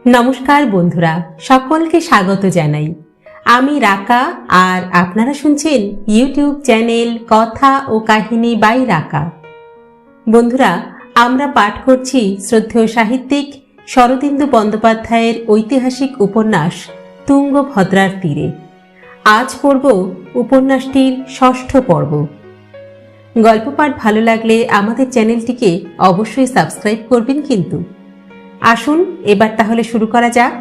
নমস্কার বন্ধুরা, সকলকে স্বাগত জানাই। আমি রাকা আর আপনারা শুনছেন ইউটিউব চ্যানেল কথা ও কাহিনী বাই রাকা। বন্ধুরা, আমরা পাঠ করছি শ্রদ্ধেয় সাহিত্যিক শরদিন্দু বন্দ্যোপাধ্যায়ের ঐতিহাসিক উপন্যাস তুঙ্গভদ্রার তীরে। আজ পড়ব উপন্যাসটির ৬ষ্ঠ পর্ব। গল্প পাঠ ভালো লাগলে আমাদের চ্যানেলটিকে অবশ্যই সাবস্ক্রাইব করবেন কিন্তু। আসুন এবার তাহলে শুরু করা যাক।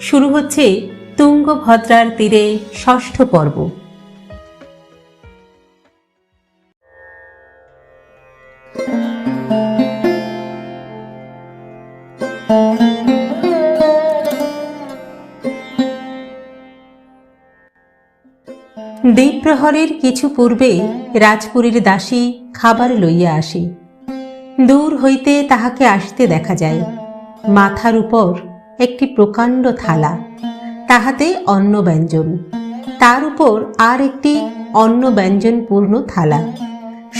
শুরু হচ্ছে তুঙ্গভদ্রার তীরে ৬ষ্ঠ পর্ব। দ্বীপ্রহরের কিছু পূর্বে রাজপুরীর দাসী খাবার লইয়া আসে। দূর হইতে তাহাকে আসতে দেখা যায়। মাথার উপর একটি প্রকাণ্ড থালা, তাহাতে অন্ন ব্যঞ্জন, তার উপর আর একটি অন্ন ব্যঞ্জন পূর্ণ থালা,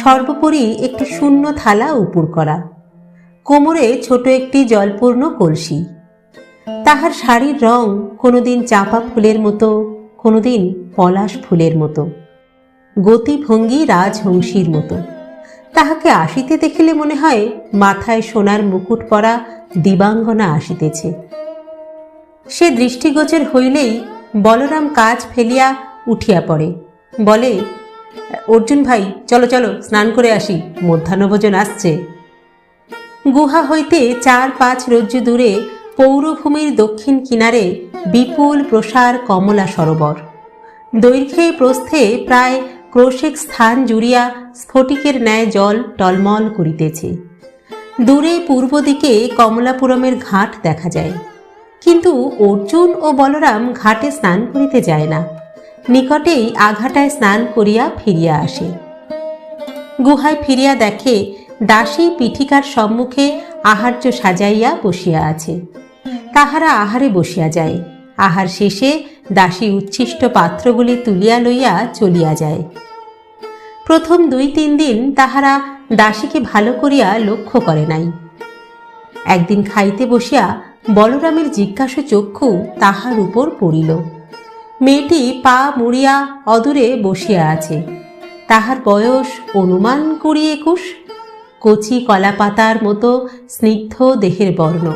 সর্বোপরি একটি শূন্য থালা উপুড় করা, কোমরে ছোট একটি জলপূর্ণ কলসি। তাহার শাড়ির রং কোনোদিন চাঁপা ফুলের মতো, কোনোদিন পলাশ ফুলের মতো, গতিভঙ্গি রাজহংসীর মতো। তাহাকে আসিতে দেখিলে মনে হয় মাথায় সোনার মুকুট পরা দিবাঙ্গনা আসিতেছে। সে দৃষ্টিগোচর হইলেই বলরাম কাজ ফেলিয়া উঠিয়া পড়ে, বলে, অর্জুন ভাই, চলো চলো, স্নান করে আসি, মধ্যাহ্নভোজন আসছে। গুহা হইতে ৪-৫ রজ্জু দূরে পৌরভূমির দক্ষিণ কিনারে বিপুল প্রসার কমলা সরোবর। দৈর্ঘ্যে প্রস্থে প্রায় ক্রোশেক স্থান জুড়িয়া স্ফটিকের ন্যায় জল টলমল করিতেছে। দূরে পূর্ব দিকে কমলাপুরমের ঘাট দেখা যায়, কিন্তু অর্জুন ও বলরাম ঘাটে স্নান করিতে যায় না, নিকটেই আঘাটায় স্নান করিয়া ফিরিয়া আসে। গুহায় ফিরিয়া দেখে দাসী পিঠিকার সম্মুখে আহার্য সাজাইয়া বসিয়া আছে। তাহারা আহারে বসিয়া যায়। আহার শেষে দাসী উচ্ছিষ্ট পাত্রগুলি তুলিয়া লইয়া চলিয়া যায়। প্রথম ২-৩ দিন তাহারা দাসীকে ভালো করিয়া লক্ষ্য করে নাই। একদিন খাইতে বসিয়া বলরামের জিজ্ঞাসু চক্ষু তাহার উপর পড়িল। মেয়েটি পা মুড়িয়া অদূরে বসিয়া আছে। তাহার বয়স অনুমান ২০-২১, কচি কলা পাতার মতো স্নিগ্ধ দেহের বর্ণ,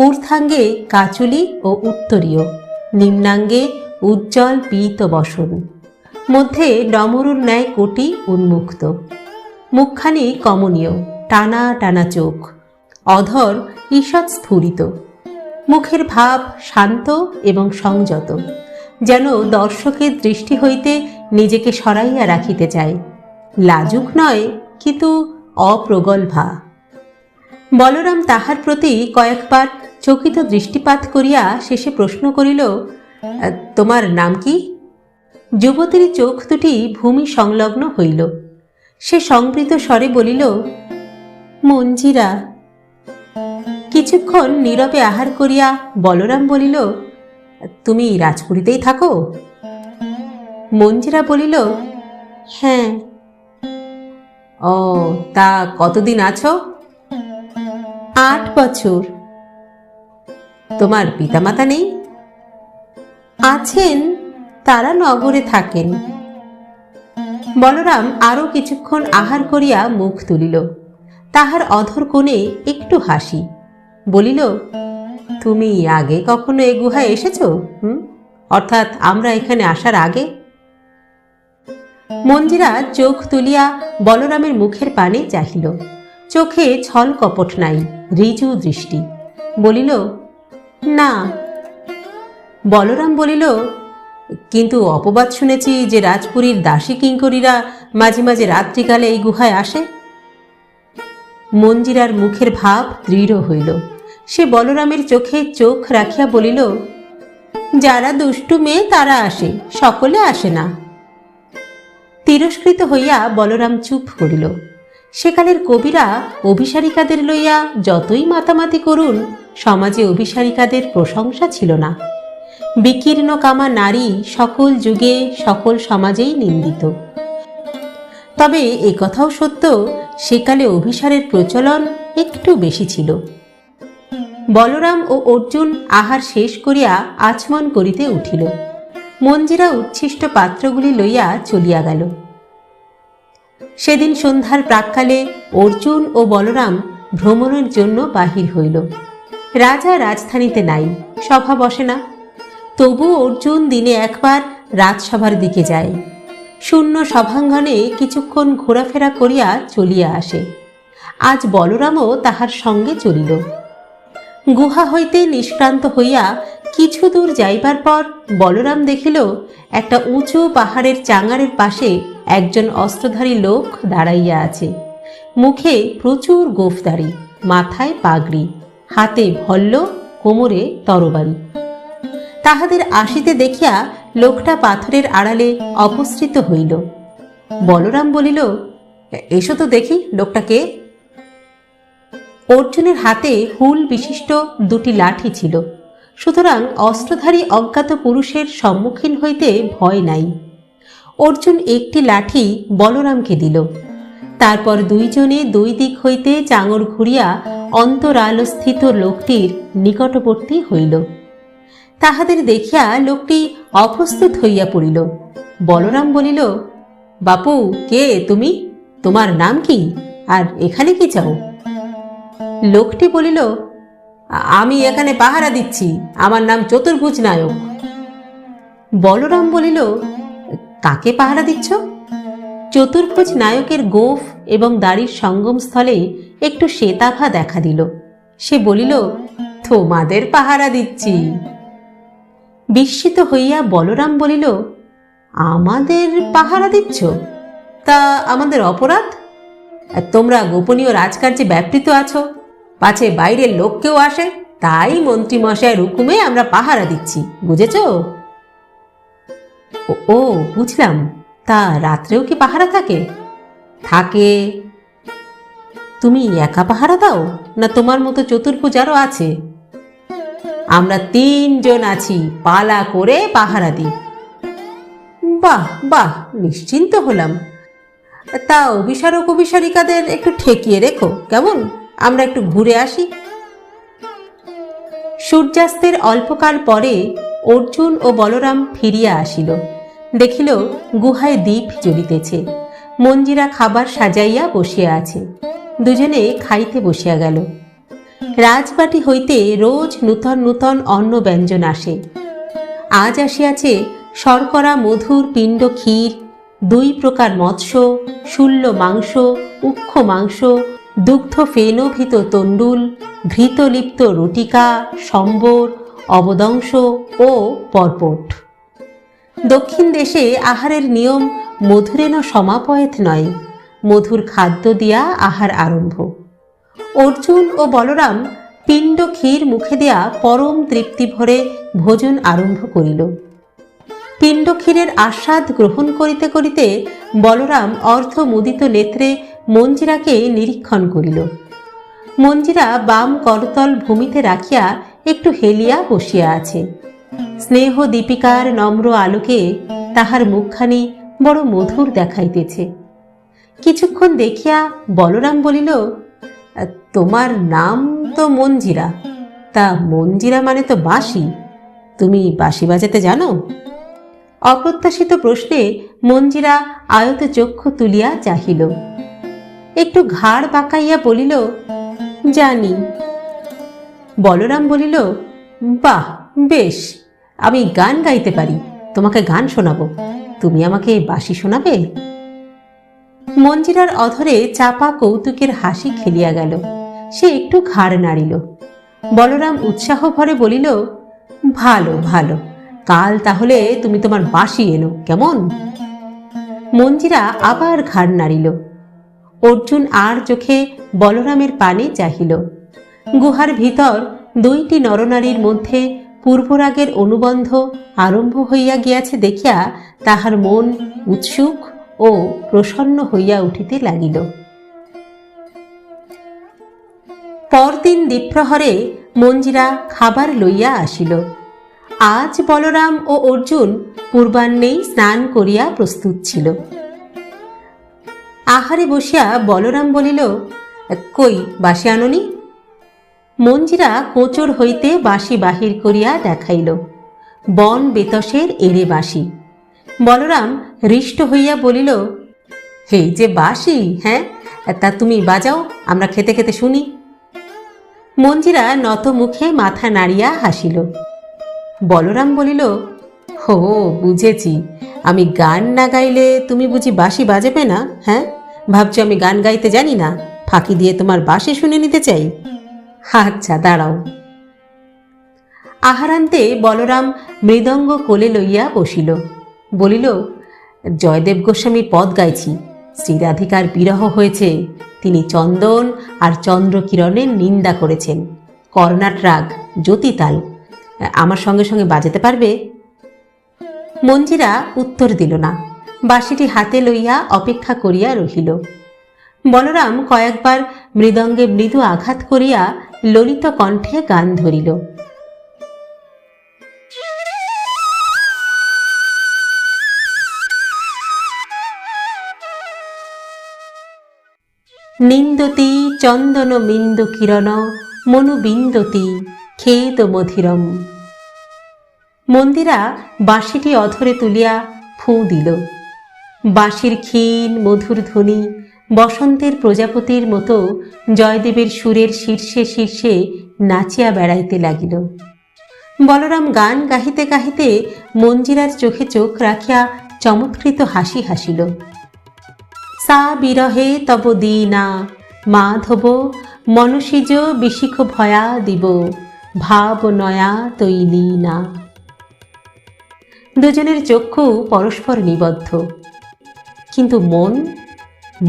ঊর্ধ্বাঙ্গে কাচুলি ও উত্তরীয়, নিম্নাঙ্গে উজ্জ্বল পীত বসন, মধ্যে ডমরুর ন্যায় কোটি উন্মুক্ত, মুখখানি কমনীয়, টানা টানা চোখ, অধর ঈষৎ স্ফুরিত, মুখের ভাব শান্ত এবং সংযত, যেন দর্শকের দৃষ্টি হইতে নিজেকে সরাইয়া রাখিতে চায়। লাজুক নয়, কিন্তু অপ্রগল্ভা। বলরাম তাহার প্রতি কয়েকবার চকিত দৃষ্টিপাত করিয়া শেষে প্রশ্ন করিল, তোমার নাম কি? যুবতীর চোখ দুটি ভূমি সংলগ্ন হইল। সে সংবৃত স্বরে বলিল, মঞ্জিরা। কিছুক্ষণ নীরবে আহার করিয়া বলরাম বলিল, তুমি রাজপুরীতেই থাকো? মঞ্জিরা বলিল, হ্যাঁ। ও, তা কতদিন আছো? ৮ বছর। তোমার পিতামাতা নেই? আছেন, তারা নগরে থাকেন। বলরাম আরো কিছুক্ষণ আহার করিয়া মুখ তুলিল। তাহার অধর কোণে একটু হাসি। বলিল, তুমি আগে কখনো এ গুহায় এসেছ? অর্থাৎ আমরা এখানে আসার আগে? মঞ্জিরা চোখ তুলিয়া বলরামের মুখের পানে চাহিল। চোখে ছল কপট নাই, ঋজু দৃষ্টি। বলিল, না। বলরাম বলিল, কিন্তু অপবাদ শুনেছি যে রাজপুরীর দাসী কিঙ্করীরা মাঝে মাঝে রাত্রিকালে এই গুহায় আসে। মঞ্জিরার মুখের ভাব দৃঢ় হইল। সে বলরামের চোখে চোখ রাখিয়া বলিল, যারা দুষ্টু মেয়ে তারা আসে, সকলে আসে না। তিরস্কৃত হইয়া বলরাম চুপ করিল। সেকালের কবিরা অভিসারিকাদের লইয়া যতই মাতামাতি করুন, সমাজে অভিসারিকাদের প্রশংসা ছিল না। বিকীর্ণ কামা নারী সকল যুগে সকল সমাজেই নিন্দিত। তবে একথাও সত্য, সেকালে অভিসারের প্রচলন একটু বেশি ছিল। বলরাম ও অর্জুন আহার শেষ করিয়া আচমন করিতে উঠিল। মঞ্জিরা উচ্ছিষ্ট পাত্রগুলি লইয়া চলিয়া গেল। সেদিন সন্ধ্যার প্রাক্কালে অর্জুন ও বলরাম ভ্রমণের জন্য বাহির হইল। রাজা রাজধানীতে নাই, সভা বসে না। তবু অর্জুন দিনে একবার রাজসভার দিকে যায়। শূন্য সভাঙ্গনে কিছুক্ষণ ঘোরাফেরা করিয়া চলিয়া আসে। আজ বলরামও তাহার সঙ্গে চলিল। গুহা হইতে নিষ্ক্রান্ত হইয়া কিছু দূর যাইবার পর বলরাম দেখিল একটা উঁচু পাহাড়ের চাঙারের পাশে একজন অস্ত্রধারী লোক দাঁড়াইয়া আছে। মুখে প্রচুর গোঁফদাড়ি, মাথায় পাগড়ি, হাতে ভল্ল, কোমরে তরবারি। তাহাদের আসিতে দেখিয়া লোকটা পাথরের আড়ালে অপসৃত হইল। বলরাম বলিল, এসো তো দেখি লোকটা কে। অর্জুনের হাতে হুল বিশিষ্ট দুটি লাঠি ছিল, সুতরাং অস্ত্রধারী অজ্ঞাত পুরুষের সম্মুখীন হইতে ভয় নাই। অর্জুন একটি লাঠি বলরামকে দিল। তারপর দুইজনে দুই দিক হইতে চাঙর ঘুরিয়া অন্তরালস্থিত লোকটির নিকটবর্তী হইল। তাহাদের দেখিয়া লোকটি অপ্রস্তুত হইয়া পড়িল। বলরাম বলিল, বাপু, কে তুমি? তোমার নাম কি, আর এখানে কি চাও? লোকটি বলিল, আমি এখানে পাহারা দিচ্ছি, আমার নাম চতুর্ভুজ নায়ক। বলরাম বলিল, কাকে পাহারা দিচ্ছ? চতুর্ভুজ নায়কের গোঁফ এবং দাড়ির সঙ্গমস্থলে একটু শ্বেতাভা দেখা দিল। সে বলিল, তোমাদের পাহারা দিচ্ছি। বিস্মিত হইয়া বলরাম বলিল, আমাদের পাহারা দিচ্ছ? তা আমাদের অপরাধ? তোমরা গোপনীয় রাজকার্যে ব্যাপৃত আছো, পাছে বাইরের লোক কেউ আসে, তাই মন্ত্রীমশাইয়ের হুকুমে আমরা পাহারা দিচ্ছি, বুঝেছ? ও, বুঝলাম। তা রাত্রেও কি পাহারা থাকে? থাকে। তুমি একা পাহারা দাও, না তোমার মতো চতুর্ভুজ আরও আছে? আমরা 3 জন আছি, পালা করে পাহারা দিই। বাহ বাহ, নিশ্চিন্ত হলাম। তা অভিসারক অভিসারিকাদের একটু ঠেকিয়ে রেখো, কেমন? আমরা একটু ঘুরে আসি। সূর্যাস্তের অল্পকাল পরে অর্জুন ও বলরাম ফিরিয়া আসিল। দেখিল গুহায় দীপ জ্বলিতেছে। মঞ্জিরা খাবার সাজাইয়া বসিয়া আছে। দুজনে খাইতে বসিয়া গেল। রাজবাটি হইতে রোজ নূতন নূতন অন্ন ব্যঞ্জন আসে। আজ আসিয়াছে শর্করা মধুর পিণ্ড ক্ষীর, 2 প্রকার মৎস্য, শূল্য মাংস, উক্ষ মাংস, দুগ্ধ ফেনভীত তণ্ডুল, ঘৃতলিপ্ত রুটিকা, সম্বর, অবদংশ ও পরপট। দক্ষিণ দেশে আহারের নিয়ম মধুরেণ সমাপয়েত নয়, মধুর খাদ্য দিয়া আহার আরম্ভ। অর্জুন ও বলরাম পিণ্ড ক্ষীর মুখে দেয়া পরম তৃপ্তি ভরে ভোজন আরম্ভ করিল। পিণ্ড ক্ষীরের আস্বাদ গ্রহণ করিতে করিতে বলরাম অর্ধমুদিত নেত্রে মঞ্জিরাকে নিরীক্ষণ করিল। মঞ্জিরা বাম করতল ভূমিতে রাখিয়া একটু হেলিয়া বসিয়া আছে। স্নেহ দীপিকার নম্র আলোকে তাহার মুখখানি বড় মধুর দেখাইতেছে। কিছুক্ষণ দেখিয়া বলরাম বলিল, তোমার নাম তো মঞ্জিরা, তা মঞ্জিরা মানে তো বাঁশি, তুমি বাঁশি বাজাতে জানো? অপ্রত্যাশিত প্রশ্নে মঞ্জিরা আয়ত চক্ষু তুলিয়া চাহিল। একটু ঘাড় বাঁকাইয়া বলিল, জানি। বলরাম বলিল, বাহ, বেশ, আমি গান গাইতে পারি, তোমাকে গান শোনাবো, তুমি আমাকে বাঁশি শোনাবে? মঞ্জিরার অধরে চাপা কৌতুকের হাসি খেলিয়া গেল। সে একটু ঘাড় নাড়িল। বলরাম উৎসাহ ভরে বলিল, ভালো ভালো, কাল তাহলে তুমি তোমার বাঁশি এনো, কেমন? মঞ্জিরা আবার ঘাড় নাড়িল। অর্জুন আর চোখে বলরামের পানে চাহিল। গুহার ভিতর 2টি নরনারীর মধ্যে পূর্বরাগের অনুবন্ধ আরম্ভ হইয়া গিয়াছে দেখিয়া তাহার মন উৎসুক ও প্রসন্ন হইয়া উঠিতে লাগিল। পরদিন দ্বীপ্রহরে মঞ্জিরা খাবার লইয়া আসিল। আজ বলরাম ও অর্জুন পূর্বাহ্নেই স্নান করিয়া প্রস্তুত ছিল। আহারে বসিয়া বলরাম বলিল, কই বাঁশি আনোনি? মঞ্জিরা কোচর হইতে বাঁশি বাহির করিয়া দেখাইল, বন বেতসের এড়ে বাঁশি। বলরাম হৃষ্ট হইয়া বলিল, এই যে বাঁশি, হ্যাঁ, তা তুমি বাজাও, আমরা খেতে খেতে শুনি। মঞ্জিরা নত মুখে মাথা নাড়িয়া হাসিল। বলরাম বলিল, হো, বুঝেছি, আমি গান না গাইলে তুমি বুঝি বাঁশি বাজাবে না? হ্যাঁ, ভাবছো আমি গান গাইতে জানি না, ফাঁকি দিয়ে তোমার বাঁশি শুনে নিতে চাই? আচ্ছা, দাঁড়াও। আহারান্তে বলরাম মৃদঙ্গ কোলে লইয়া বসিল। বলিল, জয়দেব গোস্বামী পদ গাইছি, শ্রীরাধিকার বিরহ হয়েছে, তিনি চন্দন আর চন্দ্রকিরণের নিন্দা করেছেন। কর্ণাট রাগ, জ্যোতিতাল, আমার সঙ্গে সঙ্গে বাজাতে পারবে? মঞ্জিরা উত্তর দিল না, বাঁশিটি হাতে লইয়া অপেক্ষা করিয়া রহিল। বলরাম কয়েকবার মৃদঙ্গে মৃদু আঘাত করিয়া ললিত কণ্ঠে গান ধরিল। নিন্দতি চন্দন বিন্দু কিরণ মনু বিন্দতি খেদ মধিরম। মন্দিরা বাঁশিটি অধরে তুলিয়া ফুঁ দিল। বাঁশির ক্ষীণ মধুর ধ্বনি বসন্তের প্রজাপতির মতো জয়দেবের সুরের শীর্ষে শীর্ষে নাচিয়া বেড়াইতে লাগিল। বলরাম গান গাহিতে গাহিতে মঞ্জিরার চোখে চোখ রাখিয়া চমৎকৃত হাসি হাসিল। সা বিরহে তব দীনা মাধব মনসিজ বিশিখ ভয়া দিব ভাব নয়া তৈলীনা। দুজনের চক্ষু পরস্পর নিবদ্ধ, কিন্তু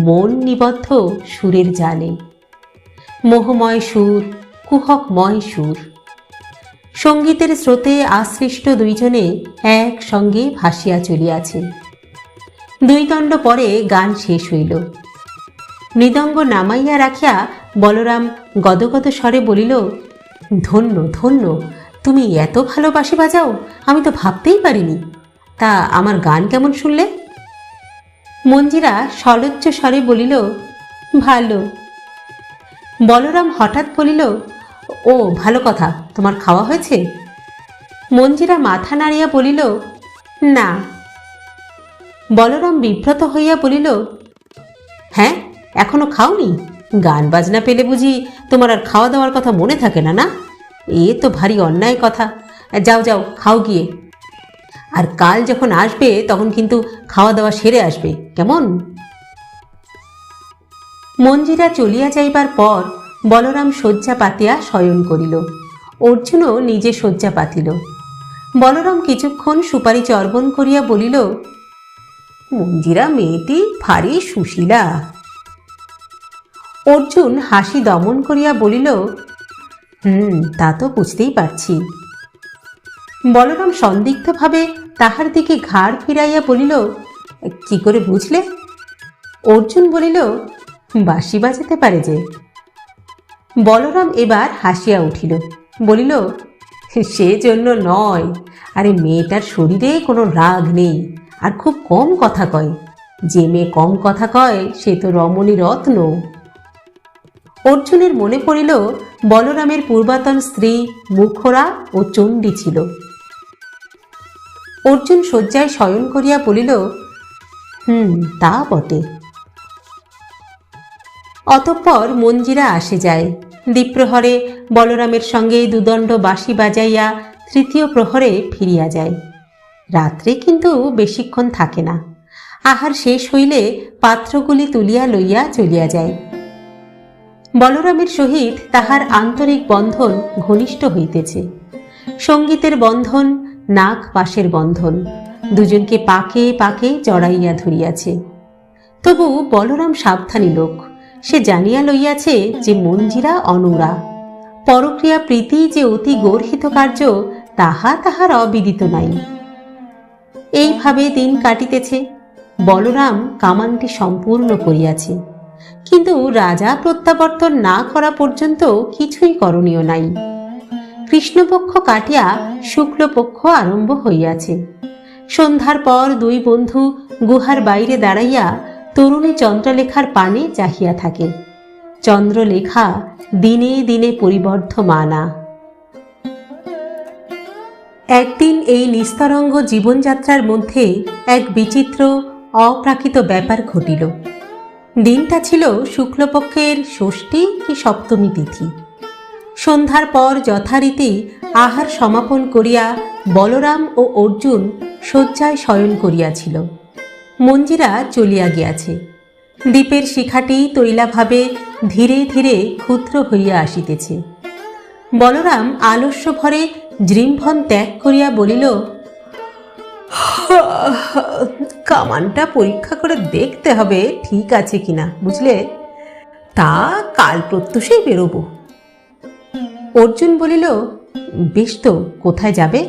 মন নিবদ্ধ সুরের জালে। মোহময় সুর, কুহকময় সুর। সঙ্গীতের স্রোতে আশ্লিষ্ট দুইজনে একসঙ্গে ভাসিয়া চলিয়াছে। দুই দণ্ড পরে গান শেষ হইল। মৃদঙ্গ নামাইয়া রাখিয়া বলরাম গদগদ স্বরে বলিল, ধন্য ধন্য, তুমি এত ভালো বাঁশি বাজাও, আমি তো ভাবতেই পারিনি। তা আমার গান কেমন শুনলে? মঞ্জিরা সলজ্জ স্বরে বলিল, ভালো। বলরাম হঠাৎ বলিল, ও ভালো কথা, তোমার খাওয়া হয়েছে? মঞ্জিরা মাথা নাড়িয়া বলিল, না। বলরাম বিব্রত হইয়া বলিল, হ্যাঁ, এখনো খাওনি? গান বাজনা পেলে বুঝি তোমার আর খাওয়া দাওয়ার কথা মনে থাকে না? না, এ তো ভারী অন্যায় কথা। যাও যাও, খাও গিয়ে। আর কাল যখন আসবে তখন কিন্তু খাওয়া দাওয়া সেরে আসবে, কেমন? মঞ্জিরা চলিয়া যাইবার পর বলরাম শয্যা পাতিয়া শয়ন করিল। অর্জুনও নিজে শয্যা পাতিল। বলরাম কিছুক্ষণ সুপারি চর্বণ করিয়া বলিল, মঞ্জিরা মেয়েটি ভারী সুশীলা। অর্জুন হাসি দমন করিয়া বলিল, তা তো বুঝতেই পারছি। বলরাম সন্দিগ্ধভাবে তাহার দিকে ঘাড় ফিরাইয়া বলিল, কি করে বুঝলে? অর্জুন বলিল, বাঁশি বাজাতে পারে যে। বলরাম এবার হাসিয়া উঠিল, বলিল, সে জন্য নয়, আরে মেয়েটার শরীরে কোনো রাগ নেই, আর খুব কম কথা কয়। যে মেয়ে কম কথা কয় সে তো রমণী রত্ন। অর্জুনের মনে পড়িল বলরামের পূর্বাতন স্ত্রী মুখরা ও চণ্ডী ছিল। অর্জুন শয্যায় শয়ন করিয়া বলিল, তা বটে। অতঃপর মঞ্জিরা আসে যায়। দ্বিপ্রহরে বলরামের সঙ্গে দুদণ্ড বাঁশি বাজাইয়া তৃতীয় প্রহরে ফিরিয়া যায়। রাত্রে কিন্তু বেশিক্ষণ থাকে না। আহার শেষ হইলে পাত্রগুলি তুলিয়া লইয়া চলিয়া যায়। বলরামের সহিত তাহার আন্তরিক বন্ধন ঘনিষ্ঠ হইতেছে। সঙ্গীতের বন্ধন, নাক পাশের বন্ধন, দুজনকে পাকে পাকে জড়াইয়া ধরিয়াছে। তবু বলরাম সাবধানী লোক। সে জানিয়া লইয়াছে যে মঞ্জিরা অনুরা। পরক্রিয়া প্রীতি যে অতি গর্হিত কার্য তাহা তাহার অবিদিত নাই। এইভাবে দিন কাটিতেছে। বলরাম কামানটি সম্পূর্ণ করিয়াছে, কিন্তু রাজা প্রত্যাবর্তন না করা পর্যন্ত কিছুই করণীয় নাই। কৃষ্ণপক্ষ কাটিয়া শুক্লপক্ষ আরম্ভ হইয়াছে। সন্ধ্যার পর দুই বন্ধু গুহার বাইরে দাঁড়াইয়া তরুণী চন্দ্রলেখার পানে চাহিয়া থাকে। চন্দ্রলেখা দিনে দিনে পরিবর্ধমানা। একদিন এই নিস্তরঙ্গ জীবনযাত্রার মধ্যে এক বিচিত্র অপ্রাকৃত ব্যাপার ঘটিল। দিনটা ছিল শুক্লপক্ষের ষষ্ঠী কি সপ্তমী তিথি। সন্ধ্যার পর যথারীতি আহার সমাপন করিয়া বলরাম ও অর্জুন শয্যায় শয়ন করিয়াছিল। মঞ্জিরা চলিয়া গিয়াছে। দ্বীপের শিখাটি তৈলাভাবে ধীরে ধীরে ক্ষুদ্র হইয়া আসিতেছে। বলরাম আলস্য ভরে জৃম্ভন ত্যাগ করিয়া বলিল, কামানটা পরীক্ষা করে দেখতে হবে ঠিক আছে কিনা, বুঝলে? তা কাল প্রত্যুষেই বেরোবো। অর্জুন বলিল, বেশ তো, কোথায় যাবে?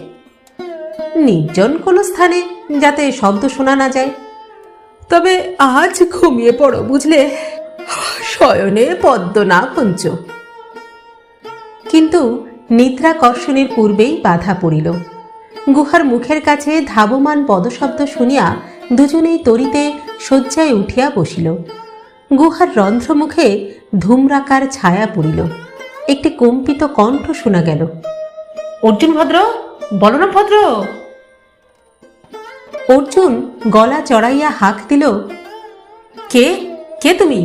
নির্জন কোনো স্থানে, যাতে শব্দ শোনা না যায়। তবে আজ ঘুমিয়ে পড়ো, বুঝলে? শয়নে পদ্ম না পঞ্চ। কিন্তু নিদ্রাকর্ষণের পূর্বেই বাধা পড়িল। গুহার মুখের কাছে ধাবমান পদশব্দ শুনিয়া দুজনেই তরিতে শয্যায় উঠিয়া বসিল। গুহার রন্ধ্রমুখে ধূম্রাকার ছায়া পড়িল। একটি কম্পিত কণ্ঠ শোনা গেল, অর্জুন ভদ্র, বলরাম ভদ্র। অর্জুন গলা চড়াইয়া হাঁক দিল, কে কে তুমি?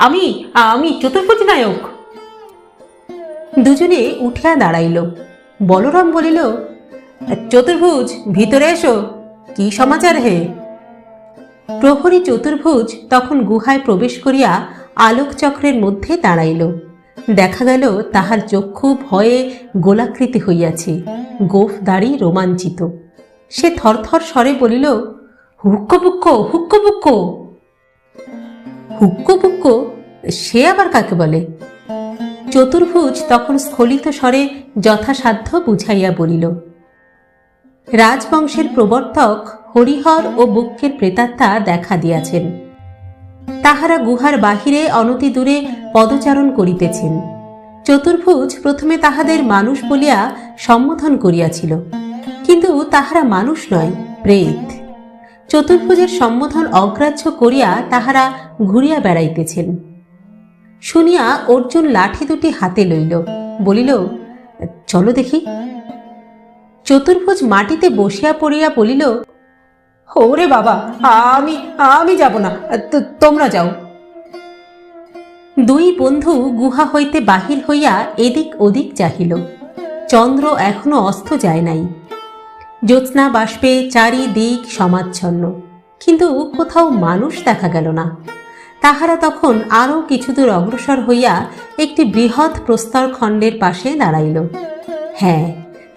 আমি আমি চতুর্ভুজ নায়ক। দুজনে উঠিয়া দাঁড়াইল। বলরাম বলিল, চতুর্ভুজ, ভিতরে এসো। কি সমাচার হে? প্রহরী চতুর্ভুজ তখন গুহায় প্রবেশ করিয়া আলোকচক্রের মধ্যে দাঁড়াইল। দেখা গেল তাহার চক্ষু ভয়ে গোলাকৃতি হইয়াছে, গোফ দাড়ি রোমাঞ্চিত। সে থরথর স্বরে বলিল, হুক্কপুক্কো হুক্কপুক্কো। হুক্কপুক্কো সে আবার কাকে বলে? চতুর্ভুজ তখন স্খলিত স্বরে যথাসাধ্য বুঝাইয়া বলিল, রাজবংশের প্রবর্তক হরিহর ও বুক্কের প্রেতাত্মা দেখা দিয়াছেন। তাহারা গুহার বাহিরে অনতি দূরে পদচারণ করিতেছেন। চতুর্ভুজ প্রথমে তাহাদের মানুষ বলিয়া সম্বোধন করিয়াছিল, কিন্তু তাহারা মানুষ নয়, প্রেত। চতুর্ভুজের সম্বোধন অগ্রাহ্য করিয়া তাহারা ঘুরিয়া বেড়াইতেছেন। শুনিয়া অর্জুন লাঠি দুটি হাতে লইল, বলিল, চলো দেখি। চতুর্ভুজ মাটিতে বসিয়া পড়িয়া বলিল, ওরে বাবা, আমি আমি যাব না, তোমরা যাও। দুই বন্ধু গুহা হইতে বাহির হইয়া এদিক ওদিক চাহিল। চন্দ্র এখনো অস্ত যায় নাই। জ্যোৎস্না বাষ্পে চারিদিক সমাচ্ছন্ন, কিন্তু কোথাও মানুষ দেখা গেল না। তাহারা তখন আরও কিছুদূর অগ্রসর হইয়া একটি বৃহৎ প্রস্তরখণ্ডের পাশে দাঁড়াইল। হ্যাঁ,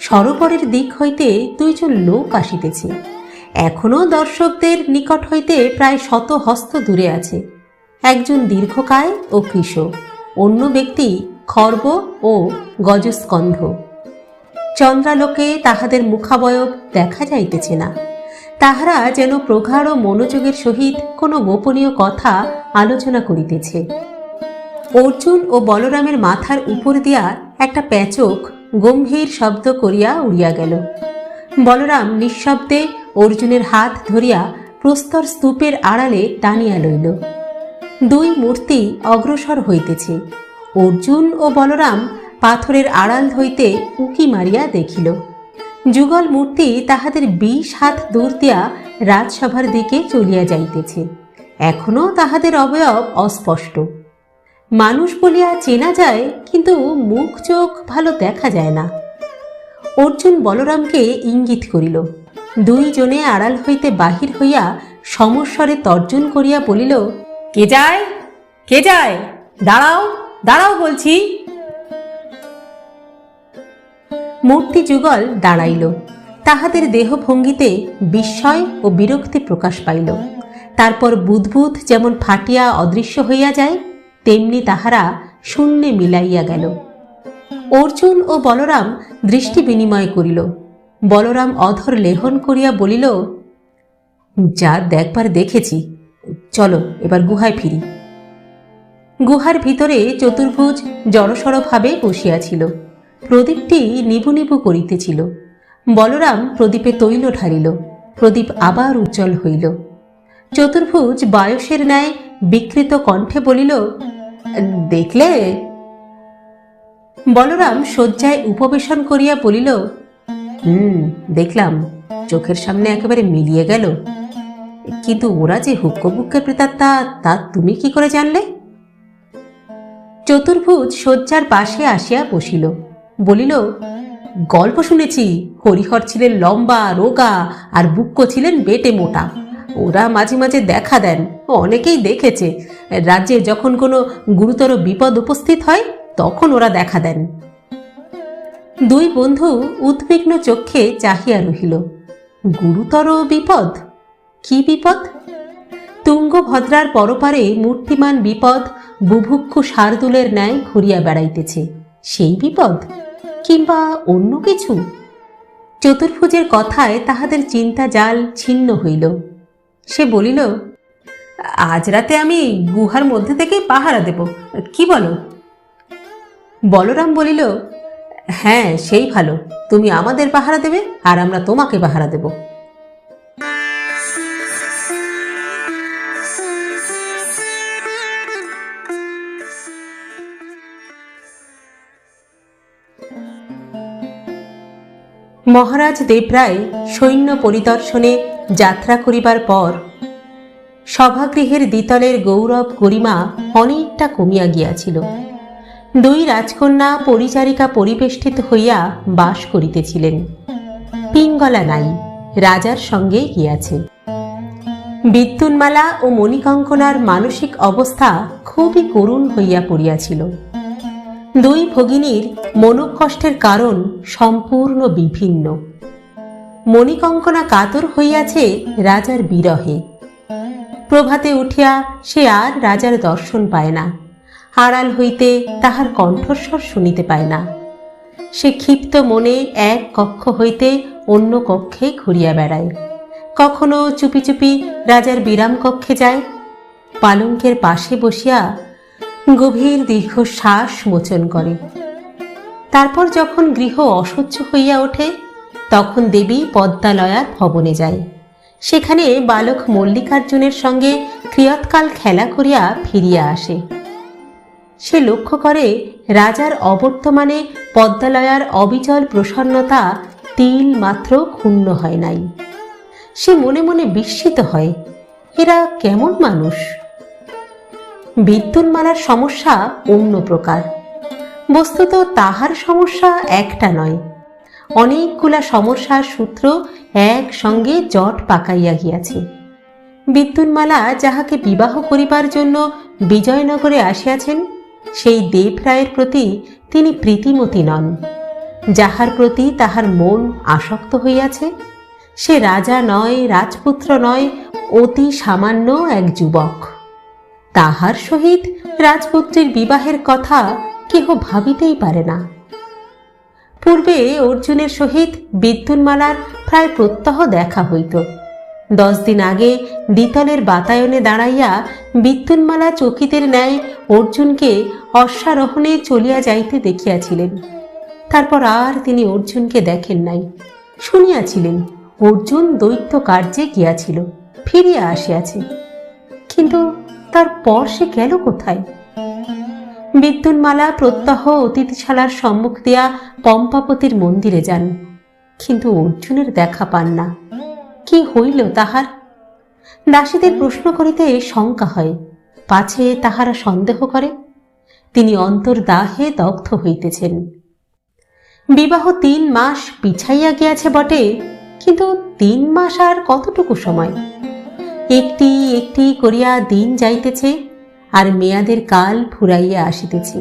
সরোবরের দিক হইতে দুইজন লোক আসিতেছে। এখনও দর্শকদের নিকট হইতে প্রায় 100 হস্ত দূরে আছে। একজন দীর্ঘকায় ও কৃশ, অন্য ব্যক্তি খর্ব ও গজস্কন্ধ। চন্দ্রালোকে তাহাদের মুখাবয়ব দেখা যাইতেছে না। তাহারা যেন প্রগাঢ় মনোযোগের সহিত কোনো গোপনীয় কথা আলোচনা করিতেছে। অর্জুন ও বলরামের মাথার উপর দিয়া একটা প্যাচক গম্ভীর শব্দ করিয়া উড়িয়া গেল। বলরাম নিঃশব্দে অর্জুনের হাত ধরিয়া প্রস্তর স্তূপের আড়ালে টানিয়া লইল। দুই মূর্তি অগ্রসর হইতেছে। অর্জুন ও বলরাম পাথরের আড়াল হইতে উঁকি মারিয়া দেখিল, যুগল মূর্তি তাহাদের 20 হাত দূর দিয়া রাজসভার দিকে চলিয়া যাইতেছে। এখনও তাহাদের অবয়ব অস্পষ্ট। মানুষ বলিয়া চেনা যায়, কিন্তু মুখ চোখ ভালো দেখা যায় না। অর্জুন বলরামকে ইঙ্গিত করিল। দুইজনে আড়াল হইতে বাহির হইয়া সমস্বরে তর্জন করিয়া বলিল, কে যায়, কে যায়? দাঁড়াও, দাঁড়াও বলছি। মূর্তি যুগল দাঁড়াইল। তাহাদের দেহভঙ্গিতে বিস্ময় ও বিরক্তি প্রকাশ পাইল। তারপর বুদ্বুদ যেমন ফাটিয়া অদৃশ্য হইয়া যায়, তেমনি তাহারা শূন্যে মিলাইয়া গেল। অর্জুন ও বলরাম দৃষ্টি বিনিময় করিল। বলরাম অধর লেহন করিয়া বলিল, যা দেখবার দেখেছি, চলো এবার গুহায় ফিরি। গুহার ভিতরে চতুর্ভুজ জড়সড়ভাবে বসিয়াছিল। প্রদীপটি নিবু নিবু করিতেছিল। বলরাম প্রদীপে তৈল ঢালিল। প্রদীপ আবার উজ্জ্বল হইল। চতুর্ভুজ বায়সের ন্যায় বিকৃত কণ্ঠে বলিল, দেখলে? বলরাম শয্যায় উপবেশন করিয়া বলিল, দেখলাম, চোখের সামনে একেবারে মিলিয়ে গেল। কিন্তু ওরা যে হুক্কবুক্কের প্রেতাত্মা তা তুমি কি করে জানলে? চতুর্ভুজ শয্যার পাশে আসিয়া বসিল, বলিল, গল্প শুনেছি, হরিহর ছিলেন লম্বা রোগা আর বুক্ক ছিলেন বেটে মোটা। ওরা মাঝে মাঝে দেখা দেন, অনেকেই দেখেছে। রাজ্যে যখন কোনো গুরুতর বিপদ উপস্থিত হয় তখন ওরা দেখা দেন। দুই বন্ধু উদ্বিগ্ন চক্ষে চাহিয়া রহিল। গুরুতর বিপদ? কি বিপদ? তুঙ্গভদ্রার পরপারে মূর্তিমান বিপদ বুভুক্ষু শার্দুলের ন্যায় ঘুরিয়া বেড়াইতেছে, সেই বিপদ? কিংবা অন্য কিছু? চতুর্ভুজের কথায় তাহাদের চিন্তা জাল ছিন্ন হইল। সে বলিল, আজ রাতে আমি গুহার মধ্যে থেকে পাহারা দেব, কি বলো? বলরাম বলিল, হ্যাঁ, সেই ভালো। তুমি আমাদের পাহারা দেবে আর আমরা তোমাকে পাহারা দেব। মহারাজ দেবরায় সৈন্য পরিদর্শনে যাত্রা করিবার পর সভাগৃহের দ্বিতলের গৌরব গরিমা অনেকটা কমিয়া গিয়াছিল। দুই রাজকন্যা পরিচারিকা পরিবেষ্টিত হইয়া বাস করিতেছিলেন। পিঙ্গলা নাই, রাজার সঙ্গে গিয়াছে। বিদ্যুন্মালা ও মণিকঙ্কনার মানসিক অবস্থা খুবই করুণ হইয়া পড়িয়াছিল। দুই ভগিনীর মনোকষ্টের কারণ সম্পূর্ণ বিভিন্ন। মণিকঙ্কনা কাতর হইয়াছে রাজার বিরহে। প্রভাতে উঠিয়া সে আর রাজার দর্শন পায় না, আড়াল হইতে তাহার কণ্ঠস্বর শুনিতে পায় না। সে ক্ষিপ্ত মনে এক কক্ষ হইতে অন্য কক্ষে ঘুরিয়া বেড়ায়। কখনো চুপি চুপি রাজার বিরাম কক্ষে যায়, পালঙ্কের পাশে বসিয়া গভীর দীর্ঘশ্বাস মোচন করে। তারপর যখন গৃহ অসহ্য হইয়া ওঠে তখন দেবী পদ্মালয়ার ভবনে যায়। সেখানে বালক মল্লিকার্জুনের সঙ্গে ক্রিয়ৎকাল খেলা করিয়া ফিরিয়া আসে। সে লক্ষ্য করে রাজার অবর্তমানে পদ্মালয়ার অবিচল প্রসন্নতা তিল মাত্র ক্ষুণ্ণ হয় নাই। সে মনে মনে বিস্মিত হয়, এরা কেমন মানুষ? বিদ্যুন্মালার সমস্যা অন্য প্রকার। বস্তুত তাহার সমস্যা একটা নয়, অনেকগুলা সমস্যার সূত্র একসঙ্গে জট পাকাইয়া গিয়াছে। বিদ্যুন্মালা যাহাকে বিবাহ করিবার জন্য বিজয়নগরে আসিয়াছেন, সেই দেবরায়ের প্রতি তিনি প্রীতিমতী নন। যাহার প্রতি তাহার মন আসক্ত হইয়াছে সে রাজা নয়, রাজপুত্র নয়, অতি সামান্য এক যুবক। তাহার সহিত রাজপুত্রীর বিবাহের কথা কেহ ভাবিতেই পারে না। পূর্বে অর্জুনের সহিত বিদ্যুন্মালার প্রায় প্রত্যহ দেখা হইত। 10 দিন আগে দ্বিতলের বাতায়নে দাঁড়াইয়া বিদ্যুন্মালা চকিতের ন্যায় অর্জুনকে অশ্বারোহণে চলিয়া যাইতে দেখিয়াছিলেন। তারপর আর তিনি অর্জুনকে দেখেন নাই। শুনিয়াছিলেন অর্জুন দৈত্য কার্যে গিয়াছিল, ফিরিয়া আসিয়াছে, কিন্তু তারপর সে গেল কোথায়? বিদ্যুন্মালা প্রত্যহ অতিথিশালার সম্মুখ দিয়া পম্পাপতির মন্দিরে যান, কিন্তু অর্জুনের দেখা পান না। কি হইল তাহার? দাসীদের প্রশ্ন করিতে শঙ্কা হয়, পাছে তাহারা সন্দেহ করে তিনি অন্তর্দাহে দগ্ধ হইতেছেন। বিবাহ 3 মাস পিছাইয়া গিয়াছে বটে, কিন্তু 3 মাস আর কতটুকু সময়? একটি একটি করিয়া দিন যাইতেছে আর মেয়াদের কাল ফুরাইয়া আসিতেছে।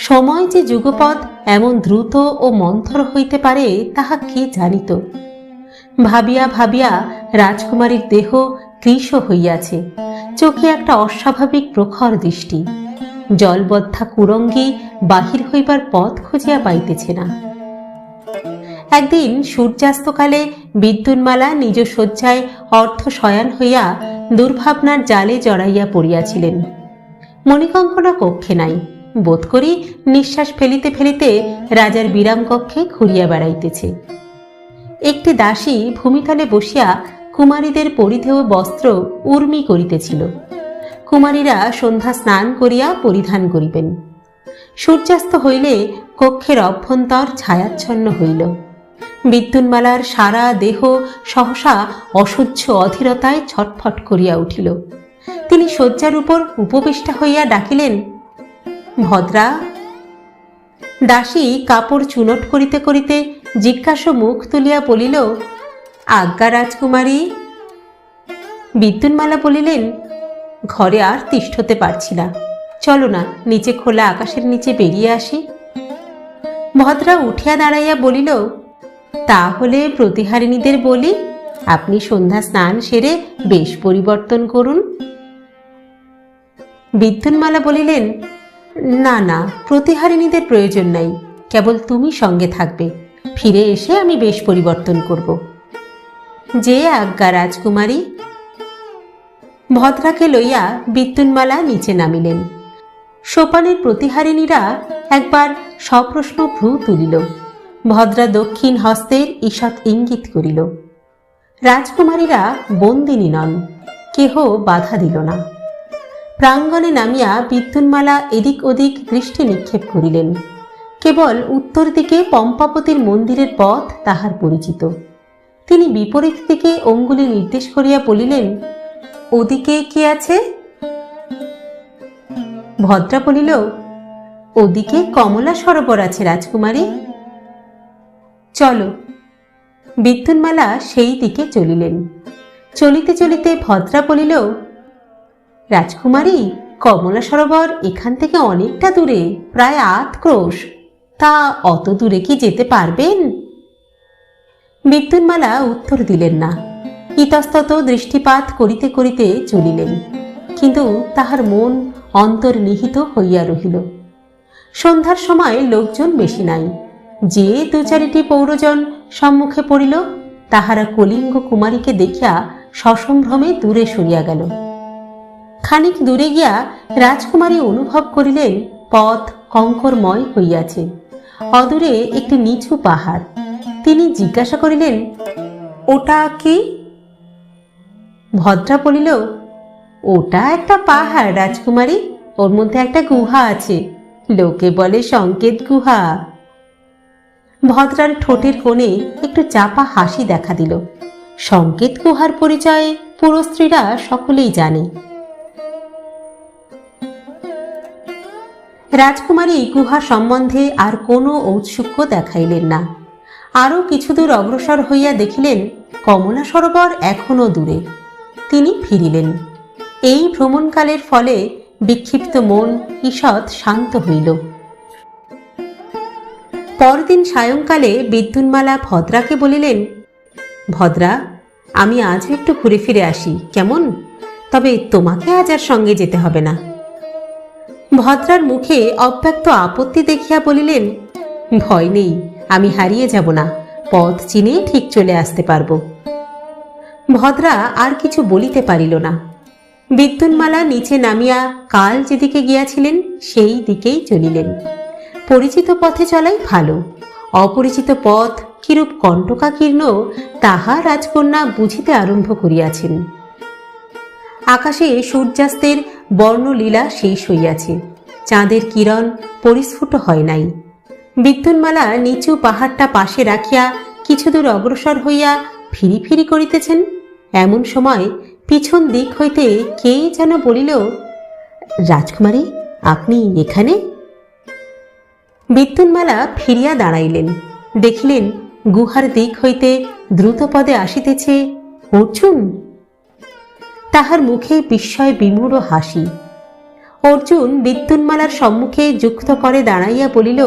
সময় যে যুগপৎ এমন দ্রুত ও মন্থর হইতে পারে তাহা কে জানিত? ভাবিয়া ভাবিয়া রাজকুমারীর দেহ কৃশ হইয়াছে, চোখে একটা অস্বাভাবিক প্রখর দৃষ্টি। জলবদ্ধা কুরঙ্গী বাহির হইবার পথ খুঁজিয়া পাইতেছে না। একদিন সূর্যাস্তকালে বিদ্যুন্মালা নিজ শয্যায় অর্ধ শয়ান হইয়া দুর্ভাবনার জালে জড়াইয়া পড়িয়াছিলেন। মণিকঙ্কনা কক্ষে নাই, বোধ করি নিঃশ্বাস ফেলিতে ফেলিতে রাজার বিরাম কক্ষে ঘুরিয়া বেড়াইতেছে। একটি দাসী ভূমিতলে বসিয়া কুমারীদের পরিধেয় বস্ত্র উর্মি করিতেছিল। কুমারীরা সন্ধ্যা স্নান করিয়া পরিধান করিবেন। সূর্যাস্ত হইলে কক্ষের অভ্যন্তর ছায়াচ্ছন্ন হইল। বিদ্যুন্মালার সারা দেহ সহসা অসহ্য অধীরতায় ছটফট করিয়া উঠিল। তিনি শয্যার উপর উপবিষ্টা হইয়া ডাকিলেন, ভদ্রা। দাসী কাপড় চুনট করিতে করিতে জিজ্ঞাসা মুখ তুলিয়া বলিল, আজ্ঞা রাজকুমারী। বিদ্যুন্মালা বলিলেন, ঘরে আর তিষ্ঠতে পারছি না, চলো না নিচে খোলা আকাশের নিচে বেরিয়ে আসি। ভদ্রা উঠিয়া দাঁড়াইয়া বলিল, তাহলে প্রতিহারিণীদের বলি, আপনি সন্ধ্যা স্নান সেরে বেশ পরিবর্তন করুন। বিদ্যুন্মালা বলিলেন, না না, প্রতিহারিণীদের প্রয়োজন নাই, কেবল তুমি সঙ্গে থাকবে, ফিরে এসে আমি বেশ পরিবর্তন করব। যে আজ্ঞা রাজকুমারী। ভদ্রাকে লইয়া বিদ্যুন্মালা নিচে নামিলেন। সোপানের প্রতিহারিণীরা একবার সপ্রশ্ন ভ্রু তুলিল। ভদ্রা দক্ষিণ হস্তের ঈষৎ ইঙ্গিত করিল। রাজকুমারীরা বন্দিনী নন, কেহ বাধা দিল না। প্রাঙ্গণে নামিয়া বিদ্যুন্মালা এদিক ওদিক দৃষ্টি নিক্ষেপ করিলেন। কেবল উত্তর দিকে পম্পাপতির মন্দিরের পথ তাহার পরিচিত। তিনি বিপরীত দিকে অঙ্গুলি নির্দেশ করিয়া বলিলেন, ওদিকে কি আছে? ভদ্রা বলিল, ওদিকে কমলা সরোবর আছে রাজকুমারী। চলো। বিদ্যুন্মালা সেই দিকে চলিলেন। চলিতে চলিতে ভদ্রা বলিল, রাজকুমারী, কমলা সরোবর এখান থেকে অনেকটা দূরে, প্রায় 8 ক্রোশ। তা অত দূরে কি যেতে পারবেন? বিদ্যুন্মালা উত্তর দিলেন না। ইতস্তত দৃষ্টিপাত করিতে করিতে চলিলেন, কিন্তু তাহার মন অন্তর্নিহিত হইয়া রহিল। সন্ধ্যার সময় লোকজন বেশি নাই। যে 2-4টি পৌরজন সম্মুখে পড়িল, তাহারা কলিঙ্গ কুমারীকে দেখিয়া সসম্ভ্রমে দূরে সরিয়া গেল। খানিক দূরে গিয়া রাজকুমারী অনুভব করিলেন পথ কঙ্করময় হইয়াছে। অদূরে একটি নিচু পাহাড়। তিনি জিজ্ঞাসা করিলেন, ওটা কি? ভদ্রা বলিল, ওটা একটা পাহাড় রাজকুমারী, ওর মধ্যে একটা গুহা আছে, লোকে বলে সংকেত গুহা। ভদ্রার ঠোঁটের কোণে একটু চাপা হাসি দেখা দিল। সংকেত গুহার পরিচয় পুরো স্ত্রীরা সকলেই জানে। রাজকুমারী গুহা সম্বন্ধে আর কোনো ঔৎসুক্য দেখাইলেন না। আরও কিছু দূর অগ্রসর হইয়া দেখিলেন কমলা সরোবর এখনো দূরে। তিনি ফিরিলেন। এই ভ্রমণকালের ফলে বিক্ষিপ্ত মন ঈষৎ শান্ত হইল। পরদিন সায়ংকালে বিদ্যুন্মালা ভদ্রাকে বলিলেন, ভদ্রা, আমি আজ একটু ঘুরে ফিরে আসি, কেমন? তবে তোমাকে আজ আর সঙ্গে যেতে হবে না। ভদ্রার মুখে অব্যক্ত আপত্তি দেখিয়া বলিলেন, ভয় নেই, আমি হারিয়ে যাব না, পথ চিনে ঠিক চলে আসতে পারব। ভদ্রা আর কিছু বলিতে পারিল না। বিদ্যুন্মালা নিচে নামিয়া কাল যেদিকে গিয়াছিলেন সেই দিকেই চলিলেন। পরিচিত পথে চলাই ভালো। অপরিচিত পথ কিরূপ কণ্টকাকীর্ণ তাহা রাজকন্যা বুঝিতে আরম্ভ করিয়াছেন। আকাশে সূর্যাস্তের বর্ণলীলা শেষ হইয়াছে। চাঁদের কিরণ পরিস্ফুট হয় নাই। বিদ্যুন্মালা নিচু পাহাড়টা পাশে রাখিয়া কিছু দূর অগ্রসর হইয়া ফিরি ফিরি করিতেছেন। এমন সময় পিছন দিক হইতে কে যেন বলিল, রাজকুমারী, আপনি এখানে? বিদ্যুন্মালা ফিরিয়া দাঁড়াইলেন। দেখিলেন গুহার দিক হইতে দ্রুতপদে আসিতেছে অর্জুন। তাহার মুখে বিস্ময় বিমূঢ় হাসি। অর্জুন বিদ্যুন্মালার সম্মুখে যুক্ত করে দাঁড়াইয়া বলিল,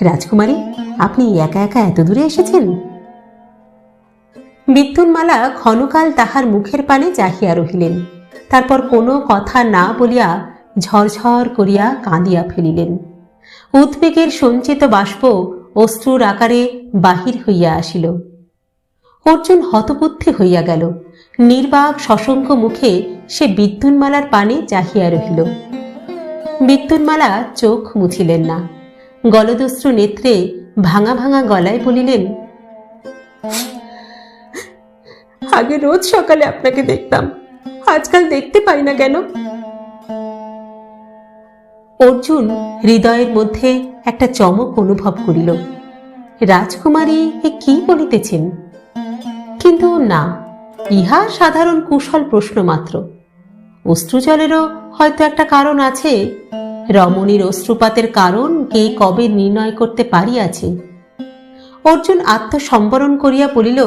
রাজকুমারী, আপনি একা একা এত দূরে এসেছেন? বিদ্যুন্মালা ক্ষণকাল তাহার মুখের পানে চাহিয়া রহিলেন। তারপর কোনো কথা না বলিয়া ঝরঝর করিয়া কাঁদিয়া ফেলিলেন। উদ্বেগের সঞ্চিত বাষ্প অশ্রুর আকারে বাহির হইয়া আসিল। অর্জুন হতবুদ্ধি হইয়া গেল। নির্বাক সশঙ্ক মুখে সে বিদ্যুন্মালার পানে চাহিয়া রহিল। বিদ্যুন্মালা চোখ মুছিলেন না। গলদস্রু নেত্রে ভাঙা ভাঙা গলায় বলিলেন, আগে রোজ সকালে আপনাকে দেখতাম, আজকাল দেখতে পাই না কেন? অর্জুন হৃদয়ের মধ্যে একটা চমক অনুভব করিল। রাজকুমারী এ কি বলিতেছেন? কিন্তু না, ইহা সাধারণ কুশল প্রশ্ন মাত্র। অশ্রুজলেরও হয়তো একটা কারণ আছে। রমণীর অশ্রুপাতের কারণ কে কবে নির্ণয় করতে পারিয়াছে। অর্জুন আত্মসম্বরণ করিয়া বলিল,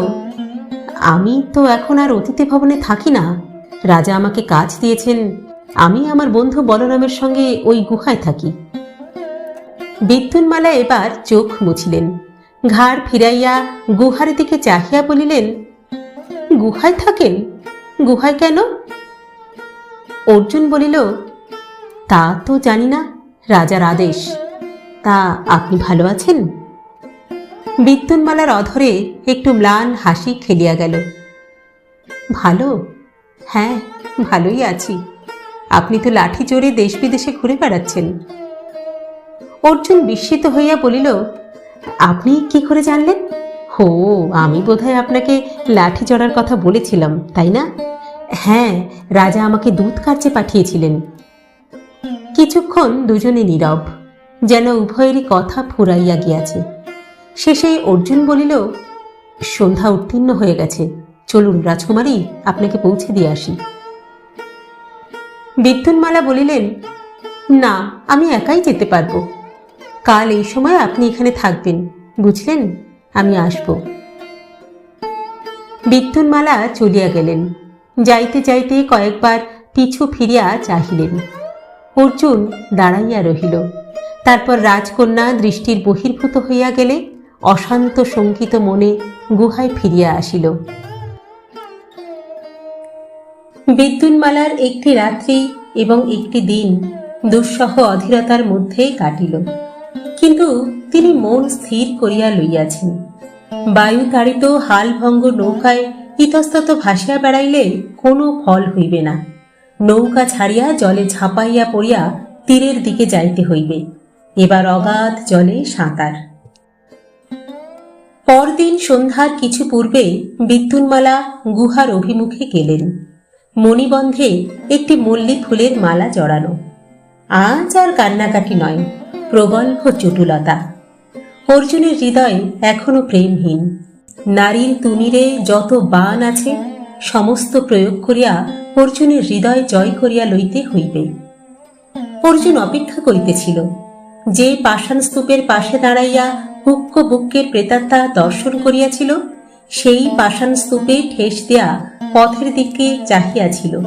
আমি তো এখন আর অতিথি ভবনে থাকি না। রাজা আমাকে কাজ দিয়েছেন, আমি আমার বন্ধু বলরামের সঙ্গে ওই গুহায় থাকি। বিদ্যুন্মালা এবার চোখ মুছিলেন, ঘাড় ফিরাইয়া গুহার দিকে চাহিয়া বলিলেন, গুহায় থাকেন? গুহায় কেন? অর্জুন বলিল, তা তো জানি না, রাজার আদেশ। তা আপনি ভালো আছেন? বিদ্যুন্মালার অধরে একটু ম্লান হাসি খেলিয়া গেল। ভালো? হ্যাঁ, ভালোই আছি। আপনি তো লাঠি চড়ে দেশ বিদেশে ঘুরে বেড়াচ্ছেন। অর্জুন বিস্মিত হইয়া বলিল, আপনি কি করে জানলেন? হো, আমি বোধহয় আপনাকে লাঠি চড়ার কথা বলেছিলাম, তাই না? হ্যাঁ, রাজা আমাকে দূত কার্যে পাঠিয়েছিলেন। কিছুক্ষণ দুজনে নীরব, যেন উভয়েরই কথা ফুরাইয়া গিয়াছে। শেষে অর্জুন বলিল, সন্ধ্যা উত্তীর্ণ হয়ে গেছে, চলুন রাজকুমারী, আপনাকে পৌঁছে দিয়ে আসি। বিদ্যুন্মালা বলিলেন, না, আমি একাই যেতে পারব। কাল এই সময় আপনি এখানে থাকবেন, বুঝলেন? আমি আসব। বিদ্যুন্মালা চলিয়া গেলেন। যাইতে যাইতে কয়েকবার পিছু ফিরিয়া চাহিলেন। অর্জুন দাঁড়াইয়া রহিল। তারপর রাজকন্যা দৃষ্টির বহির্ভূত হইয়া গেলে অশান্ত শঙ্কিত মনে গুহায় ফিরিয়া আসিল। বিদ্যুন্মালার একটি রাত্রি এবং একটি দিন দুঃসহ অধীরতার মধ্যে কাটিল। কিন্তু তিনি মন স্থির করিয়া লইয়াছেন। বায়ু তাড়িত হালভঙ্গ নৌকায় ইতস্তত ভাসিয়া বেড়াইলে কোনো ফল হইবে না। নৌকা ছাড়িয়া জলে ঝাঁপাইয়া পড়িয়া তীরের দিকে যাইতে হইবে। এবার অগাধ জলে সাঁতার। পরদিন সন্ধ্যার কিছু পূর্বে বিদ্যুন্মালা গুহার অভিমুখে গেলেন। মণিবন্ধে একটি মল্লী ফুলের মালা জড়ানো। আজ আর কান্নাকাটি নয়, প্রগল্ভ চটুলতা। অর্জুনের হৃদয় এখনো প্রেমহীন। নারীর তুমিরে যত বাণ আছে সমস্ত প্রয়োগ করিয়া অর্জুনের হৃদয় জয় করিয়া লইতে হইবে। অর্জুন অপেক্ষা করিতেছিল। যে পাষাণ স্তূপের পাশে দাঁড়াইয়া হুক্ক বুক্কের প্রেতাত্মা দর্শন করিয়াছিল, সেই পাষাণ স্তূপে ঠেস দেয়া পথের দিকে চাহিয়াছিল।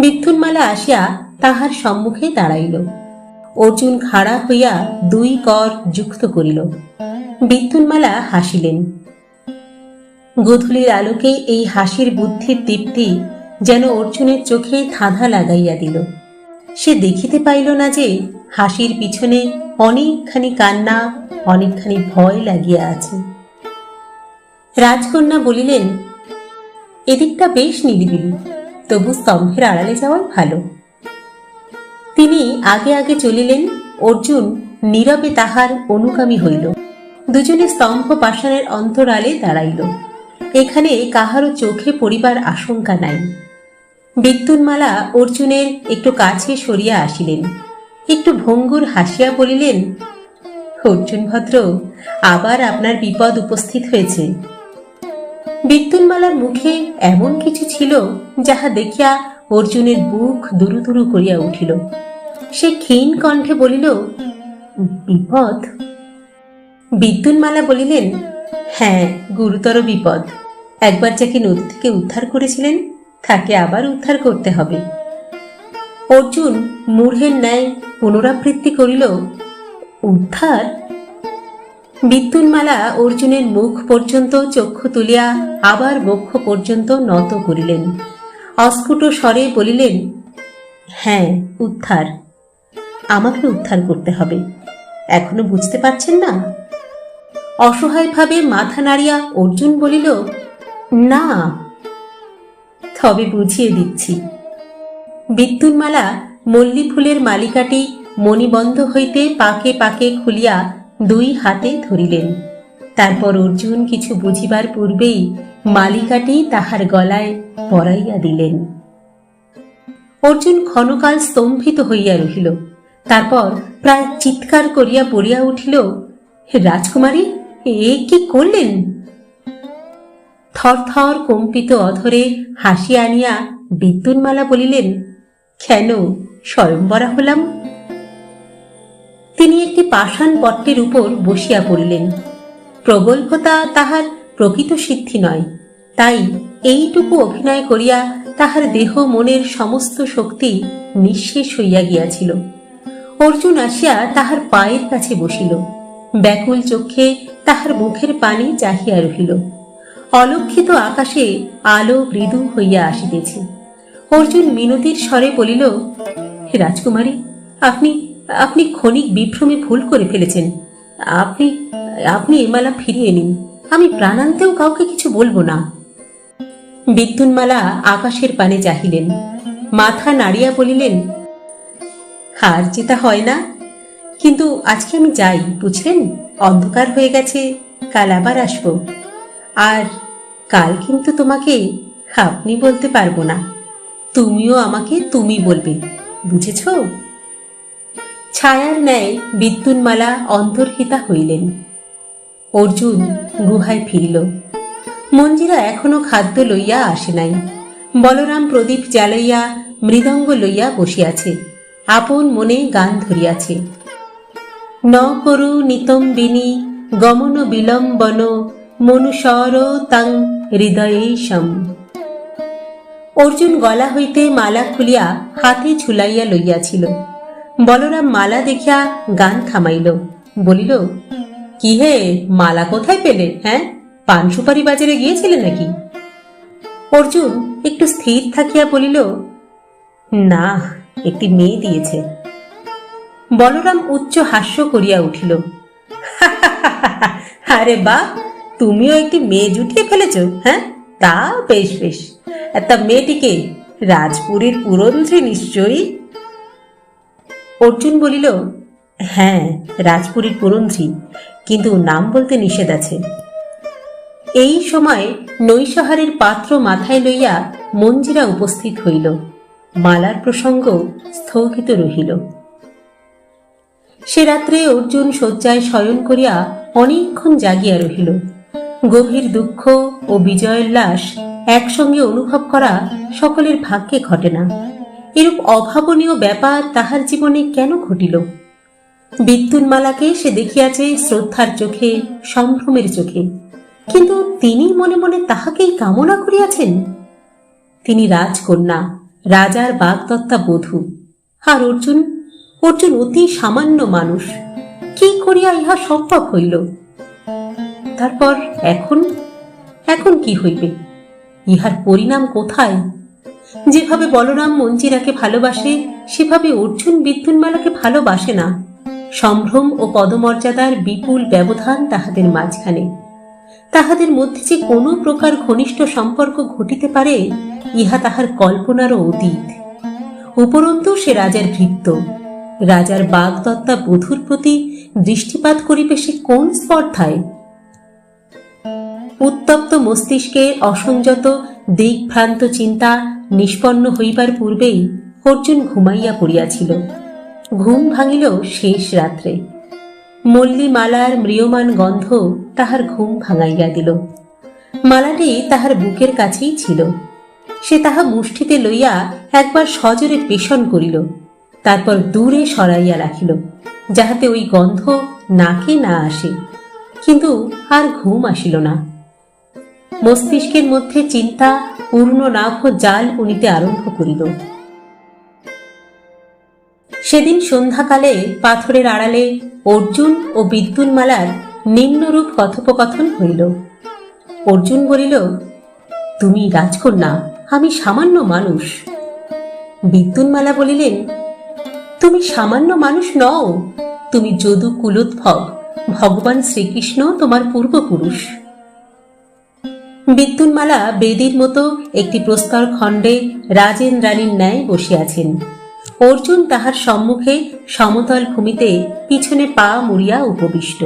বিদ্যুন্মালা আসিয়া তাহার সম্মুখে দাঁড়াইল। অর্জুন খাড়া হইয়া দুই কর যুক্ত করিল। বিদ্যুন্মালা হাসিলেন। গোধূলির আলোকে এই হাসির বুদ্ধির দীপ্তি যেন অর্জুনের চোখে ধাঁধা লাগাইয়া দিল। সে দেখিতে পাইল না যে হাসির পিছনে অনেকখানি কান্না, অনেকখানি ভয় লাগিয়া আছে। রাজকন্যা বলিলেন, এদিকটা বেশ নিরিবিলি, তবু স্তম্ভের আড়ালে যাওয়াই ভালো। তিনি আগে আগে চলিলেন। অর্জুন নীরবে তাহার অনুগামী হইল। দুজনে স্তম্ভ পাষাণের অন্তরালে দাঁড়াইল। এখানে কাহারও চোখে পড়িবার আশঙ্কা নাই। বিদ্যুন্মালা অর্জুনের একটু কাছে সরিয়া আসিলেন। একটু ভঙ্গুর হাসিয়া বলিলেন, অর্জুন ভদ্র, আবার আপনার বিপদ উপস্থিত হয়েছে। বিদ্যুন্মালার মুখে এমন কিছু ছিল যাহা দেখিয়া অর্জুনের বুক দুরু দুরু করিয়া উঠিল। সে ক্ষীণ কণ্ঠে বলিল, বিপদ? বিদ্যুন্মালা বলিলেন, হ্যাঁ, গুরুতর বিপদ। একবার যাকে নদী থেকে উদ্ধার করেছিলেন তাকে আবার উদ্ধার করতে হবে। অর্জুন মূঢ়ের ন্যায় পুনরাবৃত্তি করিল, উদ্ধার? বিদ্যুন্মালা অর্জুনের মুখ পর্যন্ত চক্ষু তুলিয়া আবার বক্ষ পর্যন্ত নত করিলেন। অস্ফুট স্বরে বলিলেন, হ্যাঁ, উদ্ধার। আমাকে উদ্ধার করতে হবে। এখনো বুঝতে পারছেন না? অসহায়ভাবে মাথা নাড়িয়া অর্জুন বলিল, না। তবে বুঝিয়ে দিচ্ছি। বিদ্যুন্মালা মল্লী ফুলের মালিকাটি মণিবন্ধ হইতে পাকে পাকে খুলিয়া দুই হাতে ধরিলেন। তারপর অর্জুন কিছু বুঝিবার পূর্বেই মালিকাটি তাহার গলায় পরাইয়া দিলেন। অর্জুন ক্ষণকাল স্তম্ভিত হইয়া রহিল। তারপর প্রায় চিৎকার করিয়া পড়িয়া উঠিল, রাজকুমারী, এ কি করলেন? থরথর কম্পিত অধরে হাসি আনিয়া বিদ্যুন্মালা বলিলেন, কেন স্বয়ংবরা হলাম? তিনি একটি পাষাণ পট্টের উপর বসিয়া পড়িলেন। প্রগল্ভতা তাহার প্রকৃত সিদ্ধি নয়, তাই এইটুকু অভিনয় করিয়া তাহার দেহ মনের সমস্ত শক্তি নিঃশেষ হইয়া গিয়াছিল। অর্জুন আসিয়া তাহার পায়ের কাছে বসিল, ব্যাকুল চক্ষে তাহার মুখের পানি চাহিয়া রহিল। অলক্ষিত আকাশে আলো মৃদু হইয়া আসিতেছে। অর্জুন মিনতির স্বরে বলিল, রাজকুমারী, আপনি আপনি ক্ষণিক বিভ্রমে ভুল করে ফেলেছেন। আপনি আপনি এ মালা ফিরিয়ে নিন, আমি প্রাণান্তেও কাউকে কিছু বলবো না। বিদ্যুন্মালা আকাশের পানে চাহিলেন, মাথা নাড়িয়া বলিলেন, হার জেতা হয় না, কিন্তু আজকে আমি যাই, বুঝলেন? অন্ধকার হয়ে গেছে, কাল আবার আসবো। আর কাল কিন্তু তোমাকে আপনি বলতে পারবো না, তুমিও আমাকে তুমি বলবে, বুঝেছ? ছায়ার ন্যায় বিদ্যুন্মালা অন্তর্হিতা হইলেন। অর্জুন গুহায় ফিরিল। মঞ্জিরা এখনো খাদ্য লইয়া আসে নাই। বলরাম প্রদীপ জ্বালাইয়া মৃদঙ্গ লইয়া বসিয়াছে, আপন মনে গান ধরিয়াছে। ন করু নিতম্বিনী গমন বিলম্বন মনুষর তাং হৃদয়েশম। অর্জুন গলা হইতে মালা খুলিয়া হাতে ঝুলাইয়া লইয়াছিল। বলরাম মালা দেখিয়া গান থামাইল, বলিল, কি হে, মালা কোথায় পেলে? হ্যাঁ, পান সুপারি বাজারে গিয়েছিলে নাকি? অর্জুন একটু স্থির থাকিয়া বলিল, না, একটি মেয়ে দিয়েছে। বলরাম উচ্চ হাস্য করিয়া উঠিল, আরে বা, তুমিও একটি মেয়ে জুটিয়ে ফেলেছ? হ্যাঁ, তা বেশ বেশ। তা মেয়েটিকে রাজপুরীর পুরন্ত্রী নিশ্চয়ই? অর্জুন বলিল, হ্যাঁ, রাজপুরীর পুরন্ত্রী, কিন্তু নাম বলতে নিষেধ আছে। এই সময় নৈশহারের পাত্র মাথায় লইয়া মঞ্জিরা উপস্থিত হইল। মালার প্রসঙ্গ স্থগিত রহিল। সে রাত্রে অর্জুন শয্যায় শয়ন করিয়া অনেকক্ষণ জাগিয়া রহিল। গভীর দুঃখ ও বিজয়োল্লাস একসঙ্গে অনুভব করা সকলের ভাগ্যে ঘটে না। এরূপ অভাবনীয় ব্যাপার তাহার জীবনে কেন ঘটিল? বিদ্যুন্মালাকে সে দেখিয়াছে শ্রদ্ধার চোখে, সম্ভ্রমের চোখে, কিন্তু তিনি মনে মনে তাহাকেই কামনা করিয়াছেন। তিনি রাজকন্যা, রাজার বাগদত্তা বধূ, আর অর্জুন অতি সামান্য মানুষ। কি করিয়া ইহা সম্ভব হইল? তারপর এখন কি হইবে? ইহার পরিণাম কোথায়? যেভাবে বলরাম মঞ্জিরাকে ভালোবাসে, সেভাবে অর্জুন বিদ্যুন্মালাকে ভালোবাসে না। সম্ভ্রম ও পদমর্যাদার বিপুল ব্যবধান তাহাদের মাঝখানে। তাহাদের মধ্যে যে কোনো প্রকার ঘনিষ্ঠ সম্পর্ক ঘটিতে পারে, ইহা তাহার কল্পনারও অতীত। উপরন্তু সে রাজার ভৃত্য, রাজার বাগদত্তা বধূর প্রতি দৃষ্টিপাত করিবে সে কোন স্পর্ধায়? উত্তপ্ত মস্তিষ্কে অসংযত দিকভ্রান্ত চিন্তা নিষ্পন্ন হইবার পূর্বেই অর্জুন ঘুমাইয়া পড়িয়াছিল। ঘুম ভাঙিল শেষ রাত্রে। মল্লিমালার ম্রিয়মান গন্ধ তাহার ঘুম ভাঙাইয়া দিল। মালাটি তাহার বুকের কাছেই ছিল। সে তাহা মুষ্টিতে লইয়া একবার সজোরে পেষণ করিল, তারপর দূরে সরাইয়া রাখিল, যাহাতে ওই গন্ধ নাকে না আসে। কিন্তু আর ঘুম আসিল না। মস্তিষ্কের মধ্যে চিন্তা পূর্ণনাভ জাল বুনিতে আরম্ভ করিল। সেদিন সন্ধ্যাকালে পাথরের আড়ালে অর্জুন ও বিদ্যুন্মালার নিম্নরূপ কথোপকথন হইল। অর্জুন বলিল, তুমি রাজকন্যা, আমি সামান্য মানুষ। বিদ্যুন্মালা বলিলেন, তুমি সামান্য মানুষ নও, তুমি যদু কুলোদ্ভব, ভগবান শ্রীকৃষ্ণ তোমার পূর্বপুরুষ। বিদ্যুন্মালা বেদীর মতো একটি প্রস্তর খণ্ডে রাজেন রানীর ন্যায় বসিয়াছেন। অর্জুন তাহার সম্মুখে সমতল ভূমিতে পিছনে পা মুড়িয়া উপবিষ্ট।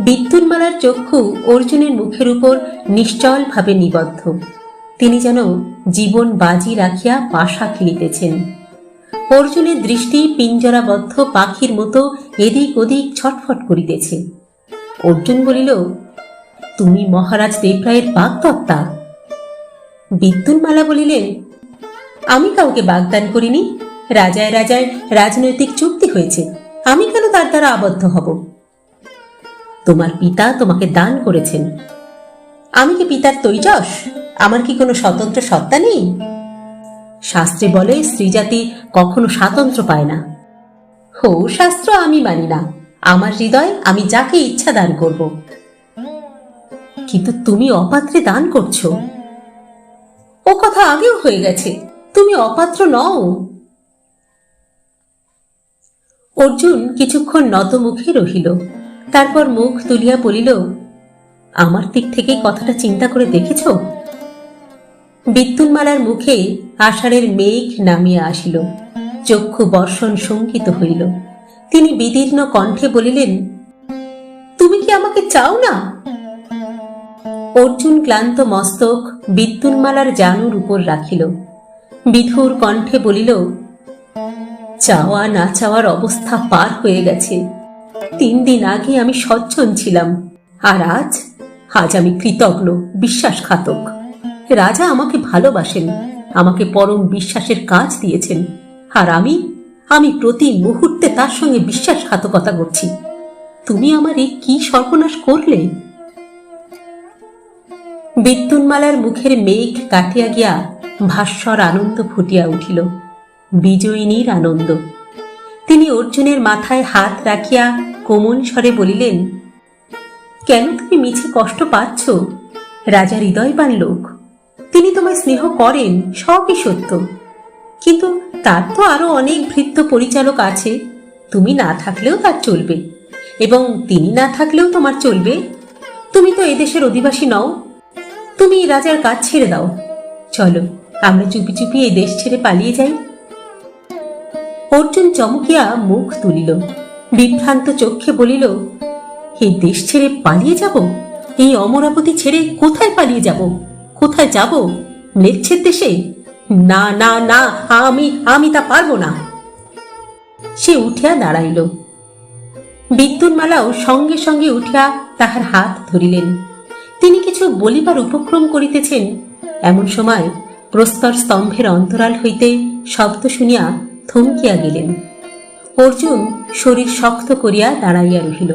বিদ্যুন্মালার চক্ষু অর্জুনের মুখের উপর নিশ্চল ভাবে নিবদ্ধ। তিনি যেন জীবন বাজি রাখিয়া পাশা খেলিতেছেন। অর্জুনের দৃষ্টি পিঞ্জরাবদ্ধ পাখির মতো এদিক ওদিক ছটফট করিতেছে। অর্জুন বলিল, তুমি মহারাজ দেবরায়ের বাগদত্তা? বিদ্যুন্মালা বলিলেন, আমি কাউকে বাগদান করিনি। রাজায় রাজায় রাজনৈতিক চুক্তি হয়েছে, আমি কেন তার দ্বারা আবদ্ধ হব? তোমার পিতা তোমাকে দান করেছেন। আমি কি পিতার তৈজস? আমার কি কোনো স্বতন্ত্র সত্তা নেই? শাস্ত্রে বলে স্ত্রীজাতি কখনো স্বাতন্ত্র্য পায় না। ও শাস্ত্র আমি মানি না। আমার হৃদয় আমি যাকে ইচ্ছা দান করব। কিন্তু তুমি অপাত্রে দান করছো। ও কথা আগেও হয়ে গেছে, তুমি অপাত্র নও। অর্জুন কিছুক্ষণ নত মুখে রহিল, তারপর মুখ তুলিয়া বলিল, আমার দিক থেকে কথাটা চিন্তা করে দেখেছ? বিদ্যুন্মালার মুখে আষাঢ়ের মেঘ নামিয়া আসিল, চক্ষু বর্ষণ শঙ্কিত হইল। তিনি বিদীর্ণ কণ্ঠে বলিলেন, তুমি কি আমাকে চাও না? অর্জুন ক্লান্ত মস্তক বিদ্যুন্মালার জানুর উপর রাখিল, বিধুর কণ্ঠে বলিল, চাওয়া না চাওয়ার অবস্থা পার হয়ে গেছে। 3 দিন আগে আমি সজ্জন ছিলাম, আর আজ আমি কৃতজ্ঞ, বিশ্বাসঘাতক। রাজা আমাকে ভালোবাসেন, আমাকে পরম বিশ্বাসের কাজ দিয়েছেন, আর আমি প্রতি মুহূর্তে তার সঙ্গে বিশ্বাসঘাতকতা করছি। তুমি আমার এই কি সর্বনাশ করলে? বিদ্যুন্মালার মুখের মেঘ কাটিয়া গিয়া ভাস্বর আনন্দ ফুটিয়া উঠিল, বিজয়িনীর আনন্দ। তিনি অর্জুনের মাথায় হাত রাখিয়া কোমল স্বরে বলিলেন, কেন তুমি মিছে কষ্ট পাচ্ছ? রাজা হৃদয়বান লোক, তিনি তোমায় স্নেহ করেন, সবই সত্য। কিন্তু তার তো আরো অনেক ভৃত্য পরিচালক আছে। তুমি না থাকলেও তার চলবে, এবং তিনি না থাকলেও তোমার চলবে। তুমি তো এদেশের অধিবাসী নও। তুমি রাজার কাজ ছেড়ে দাও। চলো, আমরা চুপি চুপি এই দেশ ছেড়ে পালিয়ে যাই। অর্জুন চমকিয়া মুখ তুলিল, বিভ্রান্ত চক্ষে বলিল, এই দেশ ছেড়ে পালিয়ে যাব? এই অমরাবতী ছেড়ে কোথায় পালিয়ে যাব? কোথায় যাব? ম্লেচ্ছের দেশে? না না না, আমি তা পারবো না। সে উঠিয়া দাঁড়াইল। বিদ্যুন্মালাও সঙ্গে সঙ্গে উঠিয়া তাহার হাত ধরিলেন। তিনি কিছু বলিবার উপক্রম করিতেছেন, এমন সময় প্রস্তর স্তম্ভের অন্তরাল হইতে শব্দ শুনিয়া থমকিয়া গেলেন। অর্জুন শরীর শক্ত করিয়া দাঁড়াইয়া রহিল।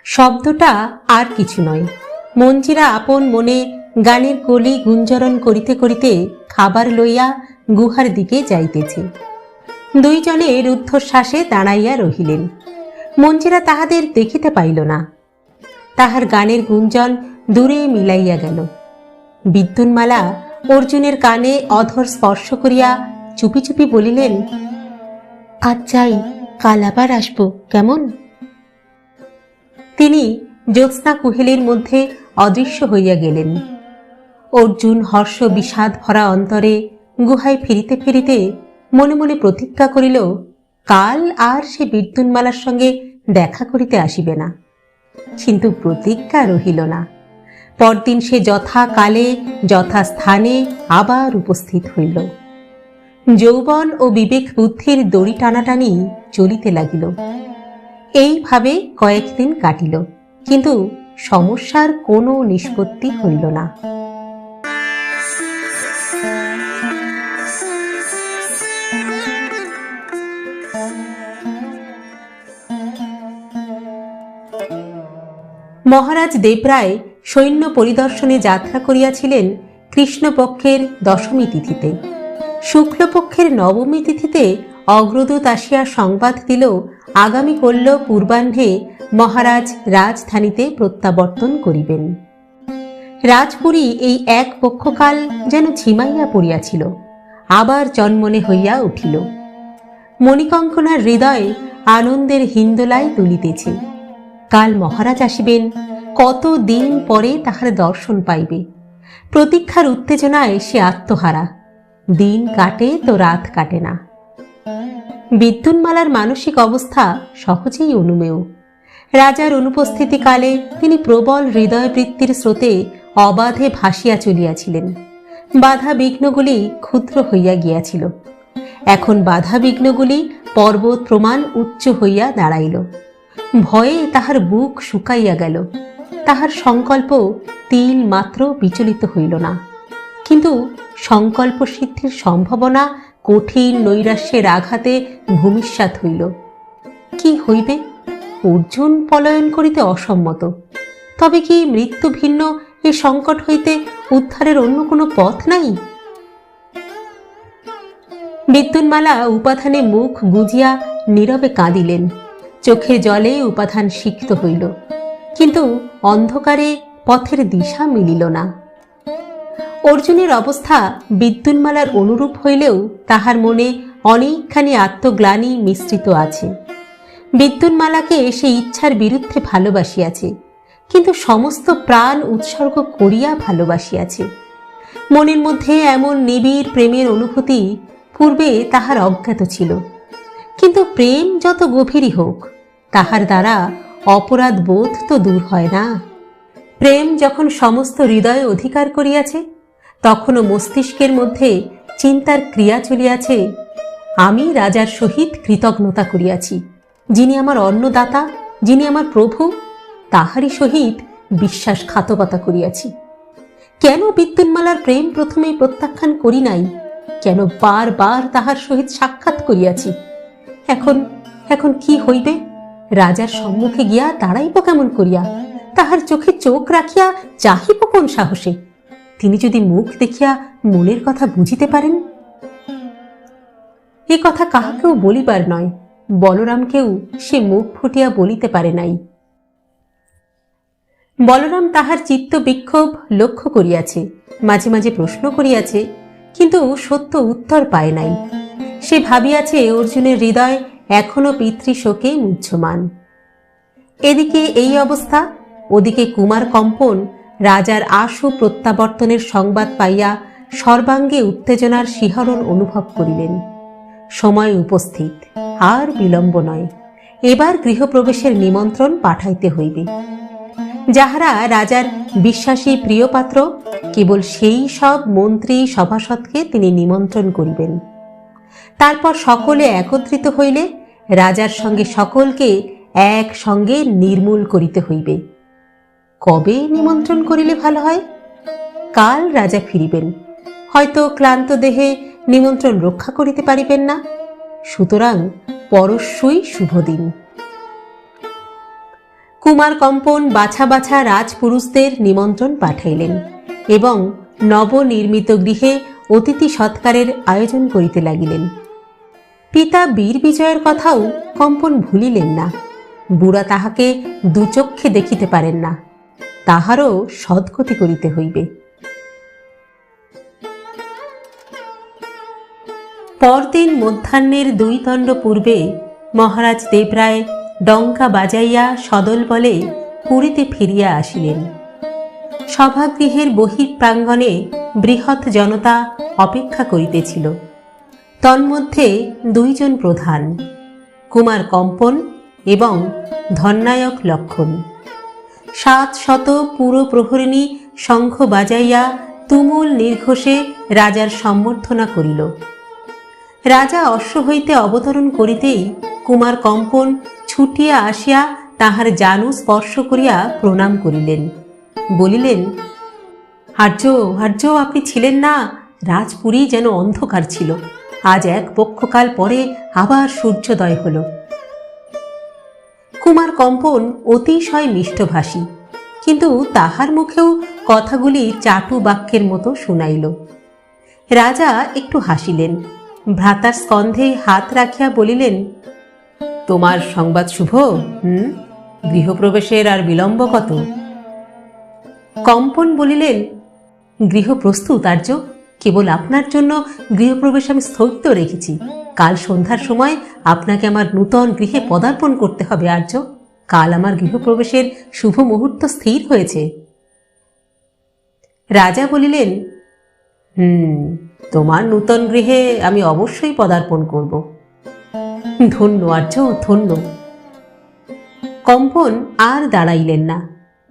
শব্দটা আর কিছু নয়, মঞ্জিরা আপন মনে গানের কলি গুঞ্জরণ করিতে করিতে খাবার লইয়া গুহার দিকে যাইতেছে। দুইজনে রুদ্ধশ্বাসে দাঁড়াইয়া রহিলেন। মঞ্জিরা তাহাদের দেখিতে পাইল না। তাহার গানের গুঞ্জন দূরে মিলাইয়া গেল। বিদ্যুন্মালা অর্জুনের কানে অধর স্পর্শ করিয়া চুপি চুপি বলিলেন, আজ যাই, কাল আবার আসবো, কেমন? তিনি জ্যোৎস্না কুহেলির মধ্যে অদৃশ্য হইয়া গেলেন। অর্জুন হর্ষ বিষাদ ভরা অন্তরে গুহায় ফিরিতে ফিরিতে মনে মনে প্রতিজ্ঞা করিল, কাল আর সে বিদ্যুন্মালার সঙ্গে দেখা করিতে আসিবে না। কিন্তু প্রতিজ্ঞা রহিল না। পরদিন সে যথা কালে যথা স্থানে আবার উপস্থিত হইল। যৌবন ও বিবেক বুদ্ধির দড়ি টানাটানি চলিতে লাগিল। এইভাবে কয়েকদিন কাটিল, কিন্তু সমস্যার কোনো নিষ্পত্তি হইল না। মহারাজ দেবরায় সৈন্য পরিদর্শনে যাত্রা করিয়াছিলেন কৃষ্ণপক্ষের দশমী তিথিতে। শুক্লপক্ষের নবমী তিথিতে অগ্রদূত আসিয়া সংবাদ দিল, আগামী কল্য পূর্বাহ্নে মহারাজ রাজধানীতে প্রত্যাবর্তন করিবেন। রাজপুরী এই এক পক্ষকাল যেন ঝিমাইয়া পড়িয়াছিল, আবার চনমনে হইয়া উঠিল। মণিকঙ্কনার হৃদয়ে আনন্দের হিন্দোলায় তুলিতেছে। কাল মহারাজ আসিবেন, কত দিন পরে তাহার দর্শন পাইবে। প্রতীক্ষার উত্তেজনায় সে আত্মহারা। দিন কাটে তো রাত কাটে না। বিদ্যুন্মালার মানসিক অবস্থা সহজেই অনুমেয়। রাজার অনুপস্থিতিকালে তিনি প্রবল হৃদয়বৃত্তির স্রোতে অবাধে ভাসিয়া চলিয়াছিলেন। বাধা বিঘ্নগুলি ক্ষুদ্র হইয়া গিয়াছিল। এখন বাধা বিঘ্নগুলি পর্বত প্রমাণ উচ্চ হইয়া দাঁড়াইল। ভয়ে তাহার বুক শুকাইয়া গেল। তাহার সংকল্প তিল মাত্র বিচলিত হইল না। কিন্তু সংকল্প সিদ্ধির সম্ভাবনা কঠিন নৈরাশ্যের আঘাতে ভূমিষ্যাৎ হইল। কি হইবে? অর্জুন পলায়ন করিতে অসম্মত। তবে কি মৃত্যু ভিন্ন এ সংকট হইতে উদ্ধারের অন্য কোনো পথ নাই? বিদ্যুন্মালা উপাধানে মুখ গুজিয়া নীরবে কাঁদিলেন। চোখের জলে উপাধান সিক্ত হইল, কিন্তু অন্ধকারে পথের দিশা মিলিল না। অর্জুনের অবস্থা বিদ্যুন্মালার অনুরূপ হইলেও তাহার মনে অনেকখানি আত্মগ্লানি মিশ্রিত আছে। বিদ্যুন্মালাকে সে ইচ্ছার বিরুদ্ধে ভালোবাসিয়াছে, কিন্তু সমস্ত প্রাণ উৎসর্গ করিয়া ভালোবাসিয়াছে। মনের মধ্যে এমন নিবিড় প্রেমের অনুভূতি পূর্বে তাহার অজ্ঞাত ছিল। কিন্তু প্রেম যত গভীরই হোক, তাহার দ্বারা অপরাধ বোধ তো দূর হয় না। প্রেম যখন সমস্ত হৃদয়ে অধিকার করিয়াছে, তখনও মস্তিষ্কের মধ্যে চিন্তার ক্রিয়া চলিয়াছে, আমি রাজার সহিত কৃতজ্ঞতা করিয়াছি। যিনি আমার অন্নদাতা, যিনি আমার প্রভু, তাহারই সহিত বিশ্বাসঘাতকতা করিয়াছি। কেন বিদ্যুন্মালার প্রেম প্রথমেই প্রত্যাখ্যান করি নাই? কেন বারবার তাহার সহিত সাক্ষাৎ করিয়াছি? এখন এখন কি হইবে? রাজার সম্মুখে গিয়া দাঁড়াইব কেমন করিয়া? তাহার চোখে চোখ রাখিয়া চাহিব কোন সাহসে? তিনি যদি মুখ দেখিয়া মনের কথা বুঝিতে পারেন। এ কথা কাহাকেও বলিবার নয়। বলরামকেও সে মুখ ফুটিয়া বলিতে পারে নাই। বলরাম তাহার চিত্ত বিক্ষোভ লক্ষ্য করিয়াছে, মাঝে মাঝে প্রশ্ন করিয়াছে, কিন্তু সত্য উত্তর পায় নাই। সে ভাবিয়াছে অর্জুনের হৃদয় এখনো পিতৃশোকে মুহ্যমান। এদিকে এই অবস্থা, ওদিকে কুমার কম্পন রাজার আশু প্রত্যাবর্তনের সংবাদ পাইয়া সর্বাঙ্গে উত্তেজনার শিহরণ অনুভব করিলেন। সময় উপস্থিত, আর বিলম্ব নয়। এবার গৃহপ্রবেশের নিমন্ত্রণ পাঠাইতে হইবে। যাহারা রাজার বিশ্বাসী প্রিয়পাত্র, কেবল সেই সব মন্ত্রী সভাসদকে তিনি নিমন্ত্রণ করিবেন। তারপর সকলে একত্রিত হইলে রাজার সঙ্গে সকলকে একসঙ্গে নির্মূল করিতে হইবে। কবে নিমন্ত্রণ করিলে ভালো হয়? কাল রাজা ফিরিবেন, হয়তো ক্লান্ত দেহে নিমন্ত্রণ রক্ষা করিতে পারিবেন না। সুতরাং পরশুই শুভ দিন। কুমার কম্পন বাছা বাছা রাজপুরুষদের নিমন্ত্রণ পাঠাইলেন এবং নবনির্মিত গৃহে অতিথি সৎকারের আয়োজন করিতে লাগিলেন। পিতা বীর বিজয়ের কথাও কম্পন ভুলিলেন না। বুড়া তাহাকে দুচক্ষে দেখিতে পারেন না, তাহারও সদ্গতি করিতে হইবে। পরদিন মধ্যাহ্নের 2 দণ্ড পূর্বে মহারাজ দেবরায় ডঙ্কা বাজাইয়া সদল বলে পুরীতে ফিরিয়া আসিলেন। সভাগৃহের বহিঃপ্রাঙ্গণে বৃহৎ জনতা অপেক্ষা করিতেছিল। তন্মধ্যে 2 জন প্রধান, কুমার কম্পন এবং ধন্নায়ক লক্ষণ। 700 পুরো প্রহরিণী শঙ্খ বাজাইয়া তুমুল নির্ঘোষে রাজার সম্বর্ধনা করিল। রাজা অশ্ব হইতে অবতরণ করিতেই কুমার কম্পন ছুটিয়া আসিয়া তাহার জানু স্পর্শ করিয়া প্রণাম করিলেন। বলিলেন, আর্য আর্য, আপনি ছিলেন না। রাজপুরী যেন অন্ধকার ছিল। আজ এক পক্ষকাল পরে আবার সূর্যোদয় হল। কুমার কম্পন অতিশয় মিষ্টভাষী, কিন্তু তাহার মুখেও কথাগুলি চাটু বাক্যের মতো শুনাইল। রাজা একটু হাসিলেন, ভ্রাতার স্কন্ধে হাত রাখিয়া বলিলেন, তোমার সংবাদ শুভ। গৃহপ্রবেশের আর বিলম্ব কত? কম্পন বলিলেন, গৃহ প্রস্তুত আর্য। কেবল আপনার জন্য গৃহপ্রবেশ আমি স্থগিত রেখেছি। কাল সন্ধ্যার সময় আপনাকে আমার নূতন গৃহে পদার্পণ করতে হবে আর্য। কাল আমার গৃহপ্রবেশের শুভ মুহূর্ত স্থির হয়েছে। রাজা বলিলেন, তোমার নূতন গৃহে আমি অবশ্যই পদার্পণ করব। ধন্য আর্য, ধন্য। কম্পন আর দাঁড়াইলেন না।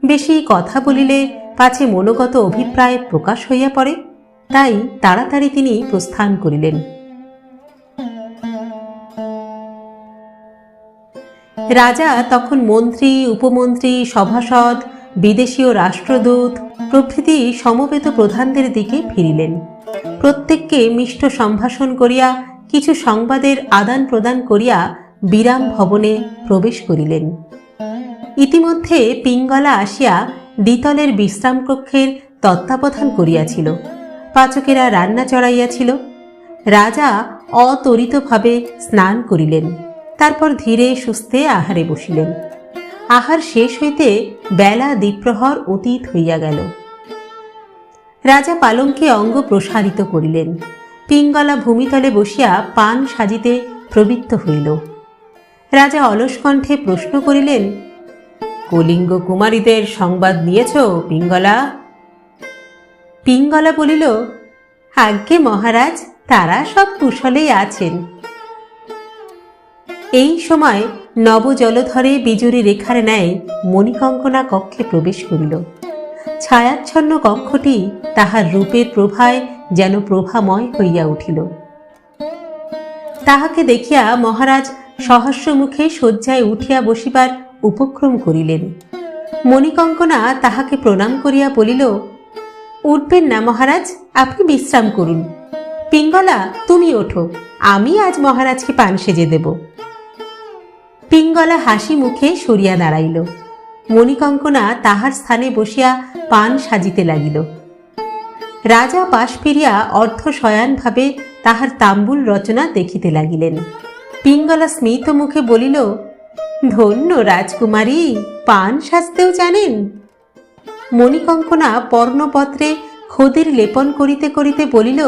বেশি কথা বলিলে পাছে মনোগত অভিপ্রায় প্রকাশ হইয়া পড়ে, তাই তাড়াতাড়ি তিনি প্রস্থান করিলেন। রাজা তখন মন্ত্রী, উপমন্ত্রী, সভাসদ, বিদেশীয় রাষ্ট্রদূত প্রভৃতি সমবেত প্রধানদের দিকে ফিরিলেন। প্রত্যেককে মিষ্ট সম্ভাষণ করিয়া কিছু সংবাদের আদান প্রদান করিয়া বিরাম ভবনে প্রবেশ করিলেন। ইতিমধ্যে পিঙ্গলা আসিয়া দ্বিতলের বিশ্রামকক্ষের তত্ত্বাবধান করিয়াছিল, পাচকেরা রান্না চড়াইয়াছিল। রাজা অতরিতভাবে স্নান করিলেন, তারপর ধীরে সুস্থে আহারে বসিলেন। আহার শেষ হইতে বেলা দ্বিপ্রহর অতীত হইয়া গেল। রাজা পালঙ্কে অঙ্গ প্রসারিত করিলেন। পিঙ্গলা ভূমিতলে বসিয়া পান সাজিতে প্রবৃত্ত হইল। রাজা অলস কণ্ঠে প্রশ্ন করিলেন, কলিঙ্গ কুমারীদের সংবাদ নিয়েছ পিঙ্গলা? পিঙ্গলা বলিল, আজ্ঞে মহারাজ, তারা সব কুশলেই আছেন। এই সময় নবজলধরে বিজুরি রেখার ন্যায় মণিকঙ্কনা কক্ষে প্রবেশ করিল। ছায়াচ্ছন্ন কক্ষটি তাহার রূপের প্রভায় যেন প্রভাময় হইয়া উঠিল। তাহাকে দেখিয়া মহারাজ সহস্রমুখে শয্যায় উঠিয়া বসিবার উপক্রম করিলেন। মণিকঙ্কনা তাহাকে প্রণাম করিয়া বলিল, উঠবেন না মহারাজ, আপনি বিশ্রাম করুন। পিঙ্গলা, তুমি ওঠো, আমি আজ মহারাজকে পান সেজে দেব। পিঙ্গলা হাসি মুখে সরিয়া দাঁড়াইল। মণিকঙ্কনা তাহার স্থানে বসিয়া পান সাজিতে লাগিল। রাজা পাশ ফিরিয়া অর্ধশয়ানভাবে তাহার তাম্বুল রচনা দেখিতে লাগিলেন। পিঙ্গলা স্মিত মুখে বলিল, ধন্য রাজকুমারী, পান সাজতেও জানেন? মণিকঙ্কনা পর্ণপত্রে খদির লেপন করিতে করিতে বলিল,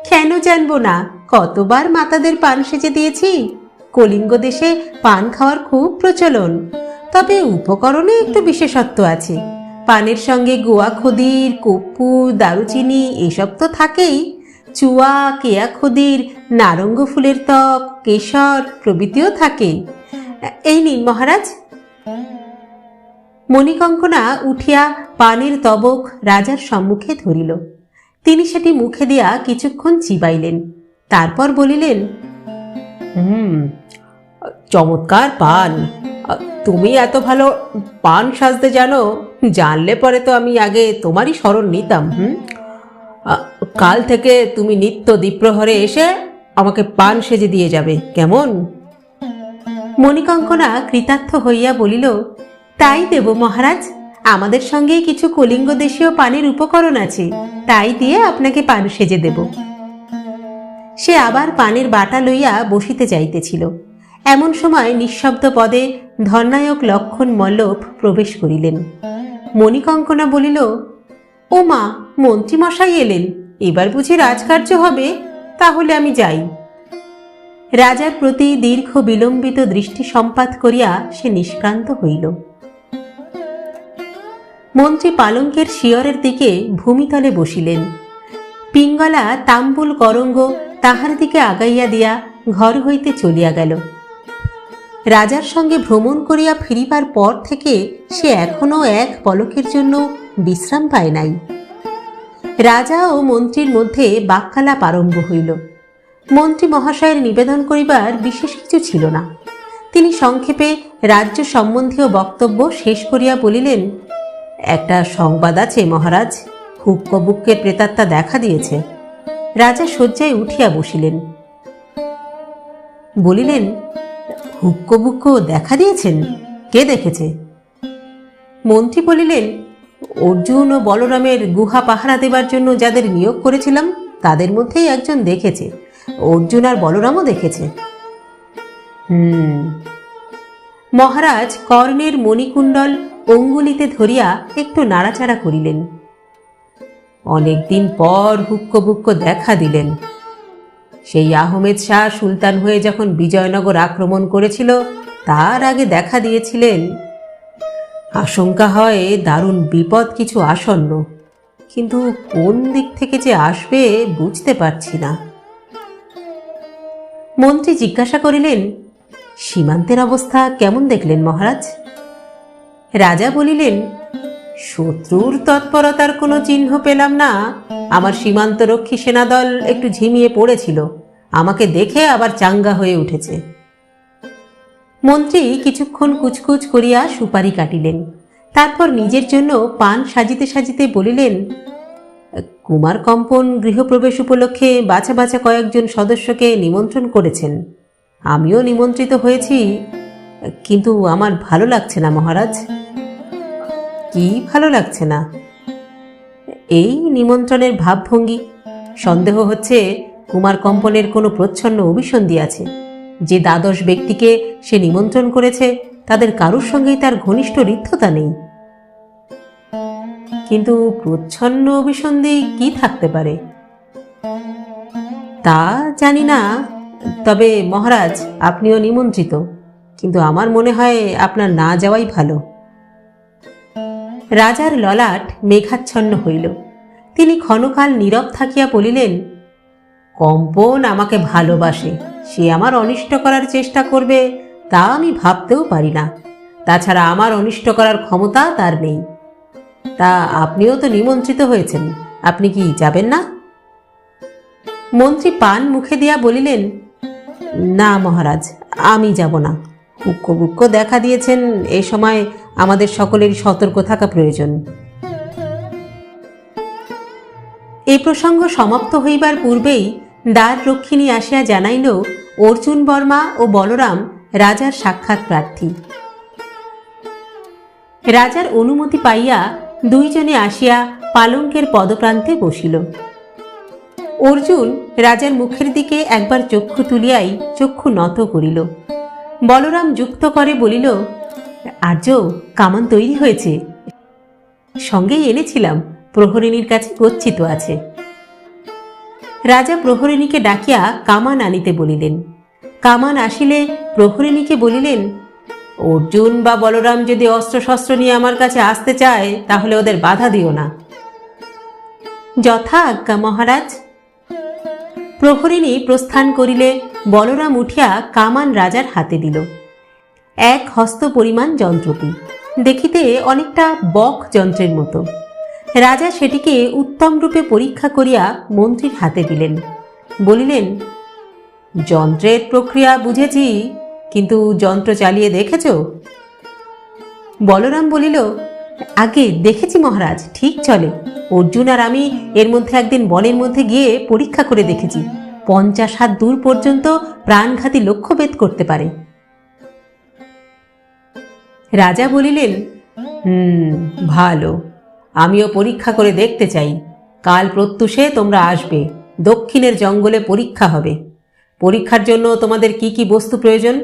কেন জানব না, কতবার মাতাদের পান সেজে দিয়েছি। কলিঙ্গ দেশে পান খাওয়ার খুব প্রচলন, তবে উপকরণে একটু বিশেষত্ব আছে। পানের সঙ্গে গোয়া খদির, কর্পূর, দারুচিনি এসব তো থাকেই। চুয়া, কেয়া খদির, নারঙ্গ ফুলের ত্বক, কেশর প্রভৃতিও থাকে। এই নিন মহারাজ। মণিকঙ্কনা উঠিয়া পানের তবক রাজার সম্মুখে ধরিল। তিনি সেটি মুখে দিয়া কিছুক্ষণ চিবাইলেন, তারপর বলিলেন, চমৎকার পান। তুমি এত ভালো পান সাজতে জানো, জানলে পরে তো আমি আগে তোমারই স্মরণ নিতাম। কাল থেকে তুমি নিত্য দ্বিপ্রহরে এসে আমাকে পান সেজে দিয়ে যাবে, কেমন? মণিকঙ্কনা কৃতার্থ হইয়া বলিল, তাই দেব মহারাজ। আমাদের সঙ্গে কিছু কলিঙ্গ দেশীয় পানের উপকরণ আছে, তাই দিয়ে আপনাকে পান সেজে দেব। সে আবার পানের বাটা লইয়া বসিতে যাইতেছিল। এমন সময় নিঃশব্দ পদে ধর্নায়ক লক্ষণ মল্লভ প্রবেশ করিলেন। মণিকঙ্কনা বলিল, ও মা, মন্ত্রীমশাই এলেন, এবার বুঝি রাজকার্য হবে, তাহলে আমি যাই। রাজার প্রতি দীর্ঘ বিলম্বিত দৃষ্টি সম্পাত করিয়া সে নিষ্ক্রান্ত হইল। মন্ত্রী পালঙ্কের শিয়রের দিকে ভূমিতলে বসিলেন। পিঙ্গলা তাম্বুল করঙ্গ তাহার দিকে আগাইয়া দিয়া ঘর হইতে চলিয়া গেল। রাজার সঙ্গে ভ্রমণ করিয়া ফিরিবার পর থেকে সে এখনো এক পলকের জন্য বিশ্রাম পায় নাই। রাজা ও মন্ত্রীর মধ্যে বাক্যালাপ আরম্ভ হইল। মন্ত্রী মহাশয়ের নিবেদন করিবার বিশেষ কিছু ছিল না। তিনি সংক্ষেপে রাজ্য সম্বন্ধীয় বক্তব্য শেষ করিয়া বলিলেন, একটা সংবাদ আছে মহারাজ, হুক্কবুক্কের প্রেতাত্মা দেখা দিয়েছে। রাজা শয্যায় উঠিয়া বসিলেন। বলিলেন, হুক্কবুক্ক দেখা দিয়েছেন? কে দেখেছে? মন্ত্রী বলিলেন, অর্জুন ও বলরামের গুহা পাহারা দেবার জন্য যাদের নিয়োগ করেছিলাম তাদের মধ্যেই একজন দেখেছে। অর্জুন আর বলরামও দেখেছে। মহারাজ কর্ণের মণিকুণ্ডল অঙ্গুলিতে ধরিয়া একটু নাড়াচাড়া করিলেন। অনেকদিন পর হুক্কবুক্ক দেখা দিলেন। সেই আহমেদ শাহ সুলতান হয়ে যখন বিজয়নগর আক্রমণ করেছিল তার আগে দেখা দিয়েছিলেন। আশঙ্কা হয় দারুণ বিপদ কিছু আসন্ন, কিন্তু কোন দিক থেকে যে আসবে বুঝতে পারছি না। মন্ত্রী জিজ্ঞাসা করিলেন, সীমান্তের অবস্থা কেমন দেখলেন মহারাজ? রাজা বলিলেন, শত্রুর তৎপরতার কোনো চিহ্ন পেলাম না। আমার সীমান্তরক্ষী সেনাদল একটু ঝিমিয়ে পড়েছিল, আমাকে দেখে আবার চাঙ্গা হয়ে উঠেছে। মন্ত্রী কিছুক্ষণ কুচকুচ করিয়া সুপারি কাটিলেন, তারপর নিজের জন্য পান সাজিতে সাজিতে বলিলেন, কুমার কম্পন গৃহপ্রবেশ উপলক্ষে বাছা বাছা কয়েকজন সদস্যকে নিমন্ত্রণ করেছেন। আমিও নিমন্ত্রিত হয়েছি, কিন্তু আমার ভালো লাগছে না মহারাজ। কি ভালো লাগছে না? এই নিমন্ত্রণের ভাবভঙ্গি। সন্দেহ হচ্ছে কুমার কম্পনের কোনো প্রচ্ছন্ন অভিসন্ধি আছে। যে দ্বাদশ ব্যক্তিকে সে নিমন্ত্রণ করেছে তাদের কারোর সঙ্গেই তার ঘনিষ্ঠ হৃদ্যতা নেই। কিন্তু প্রচ্ছন্ন অভিসন্ধি কি থাকতে পারে তা জানি না। তবে মহারাজ, আপনিও নিমন্ত্রিত, কিন্তু আমার মনে হয় আপনার না যাওয়াই ভালো। রাজার ললাট মেঘাচ্ছন্ন হইল। তিনি ক্ষণকাল নীরব থাকিয়া বলিলেন, কম্পন আমাকে ভালোবাসে, সে আমার অনিষ্ট করার চেষ্টা করবে তা আমি ভাবতেও পারি না। তাছাড়া আমার অনিষ্ট করার ক্ষমতা তার নেই। তা আপনিও তো নিমন্ত্রিত হয়েছেন, আপনি কি যাবেন না? মন্ত্রী পান মুখে দিয়া বলিলেন, না মহারাজ, আমি যাব না। উক্ক দেখা দিয়েছেন, এই সময় আমাদের সকলেরই সতর্ক থাকা প্রয়োজন। এই প্রসঙ্গ সমাপ্ত হইবার পূর্বেই দ্বার রক্ষিণী আসিয়া জানাইল, অর্জুন বর্মা ও বলরাম রাজার সাক্ষাৎ প্রার্থী। রাজার অনুমতি পাইয়া দুইজনে আসিয়া পালঙ্কের পদপ্রান্তে বসিল। অর্জুন রাজার মুখের দিকে একবার চক্ষু তুলিয়াই চক্ষু নত করিল। বলরাম যুক্ত করে বলিল, আর্য, কামান তৈরি হয়েছে, সঙ্গেই এনেছিলাম, প্রহরিণীর কাছে গচ্ছিত আছে। রাজা প্রহরিণীকে ডাকিয়া কামান আনিতে বলিলেন। কামান আসিলে প্রহরিণীকে বলিলেন, অর্জুন বা বলরাম যদি অস্ত্রশস্ত্র নিয়ে আমার কাছে আসতে চায় তাহলে ওদের বাধা দিও না। যথা আজ্ঞা মহারাজ। প্রহরিণী প্রস্থান করিলে বলরাম উঠিয়া কামান রাজার হাতে দিল। এক হস্ত পরিমাণ যন্ত্রটি, দেখিতে অনেকটা বক যন্ত্রের মতো। রাজা সেটিকে উত্তম রূপে পরীক্ষা করিয়া মন্ত্রীর হাতে দিলেন। বলিলেন, যন্ত্রের প্রক্রিয়া বুঝেছি, কিন্তু যন্ত্র চালিয়ে দেখেছ? বলরাম বলিল, আগে দেখেছি মহারাজ, ঠিক চলে। অর্জুন আর আমি এর মধ্যে একদিন বনের মধ্যে গিয়ে পরীক্ষা করে দেখেছি, 50 হাত দূর পর্যন্ত প্রাণঘাতী লক্ষ্যভেদ করতে পারে। রাজা বলিলেন, ভালো, আমিও পরীক্ষা করে দেখতে চাই। কাল প্রত্যুষে তোমরা আসবে, দক্ষিণের জঙ্গলে পরীক্ষা হবে। পরীক্ষার জন্য তোমাদের কি কি বস্তু প্রয়োজন?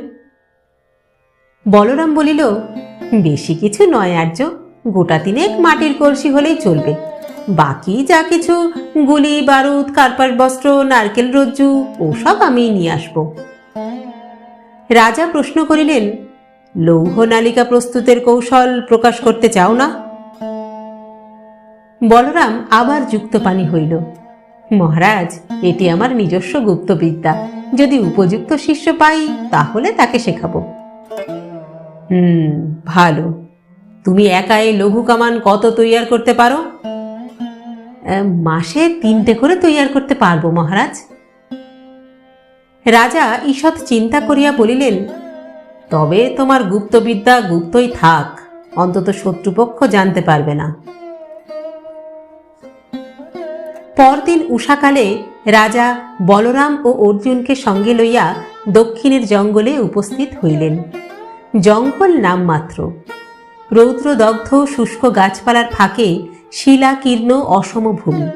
বলরাম বলিল, বেশি কিছু নয় আর্য, গোটা 3 মাটির কলসি হলেই চলবে। বাকি যা কিছু গুলি, বারুদ, কার্পাস বস্ত্র, নারকেল রজ্জু, ওসব আমি নিয়ে আসব। রাজা প্রশ্ন করিলেন, লৌহ নালিকা প্রস্তুতের কৌশল প্রকাশ করতে চাও না? বলরাম আবার যুক্তপানি হইল, মহারাজ, এটি আমার নিজস্ব গুপ্তবিদ্যা। যদি উপযুক্ত শিষ্য পাই তাহলে তাকে শেখাবো। ভালো। তুমি একা এই লঘু কামান কত তৈয়ার করতে পারো? মাসে 3টে করে তৈয়ার করতে পারবো মহারাজ। রাজা ঈষৎ চিন্তা করিয়া বলিলেন, তবে তোমার গুপ্তবিদ্যা গুপ্তই থাক, অন্তত শত্রুপক্ষ জানতে পারবে না। পরদিন উষাকালে রাজা বলরাম ও অর্জুনকে সঙ্গে লইয়া দক্ষিণের জঙ্গলে উপস্থিত হইলেন। জঙ্গল নামমাত্র, রৌদ্রদগ্ধ শুষ্ক গাছপালার ফাঁকে শিলাকীর্ণ অসম ভূমি।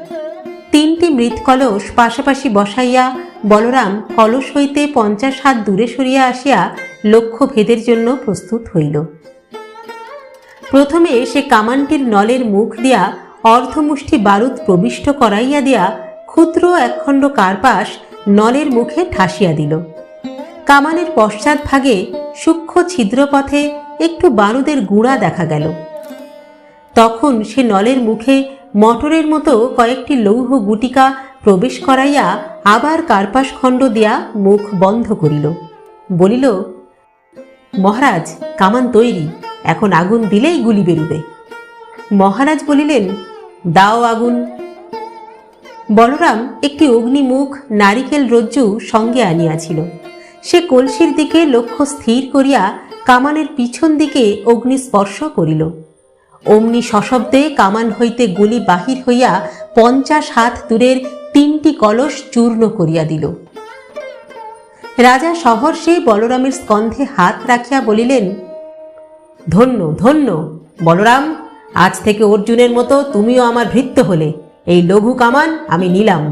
3টি মৃৎকলস পাশাপাশি বসাইয়া বলরাম কলস হইতে 50 হাত দূরে সরিয়া আসিয়া লক্ষ্য ভেদের জন্য প্রস্তুত হইল। প্রথমে সে কামানটির নলের মুখ দিয়া অর্ধমুষ্টি বারুদ প্রবিষ্ট করাইয়া দিয়া ক্ষুদ্র একখণ্ড কার্পাস নলের মুখে ঠাসিয়া দিল। কামানের পশ্চাৎ ভাগে সূক্ষ্ম ছিদ্রপথে একটু বারুদের গুঁড়া দেখা গেল। তখন সে নলের মুখে মটরের মতো কয়েকটি লৌহ গুটিকা প্রবেশ করাইয়া আবার কার্পাস খণ্ড দিয়া মুখ বন্ধ করিল। বলিল, মহারাজ, কামান তৈরি, এখন আগুন দিলেই গুলি বেরুবে। মহারাজ বলিলেন, দাও আগুন। বলরাম একটি অগ্নিমুখ নারিকেল রজ্জু সঙ্গে আনিয়াছিল। সে কলসির দিকে লক্ষ্য স্থির করিয়া কামানের পিছন দিকে অগ্নিস্পর্শ করিল। অমনি সশব্দে কামান হইতে গুলি বাহির হইয়া 50 হাত দূরের 3টি কলস চূর্ণ করিয়া দিল। রাজা সহর্ষে বলরামের স্কন্ধে হাত রাখিয়া বলিলেন, ধন্য ধন্য বলরাম, আজ থেকে অর্জুনের মতো তুমিও আমার ভৃত্য হলে। এই লঘু কামান আমি নিলাম।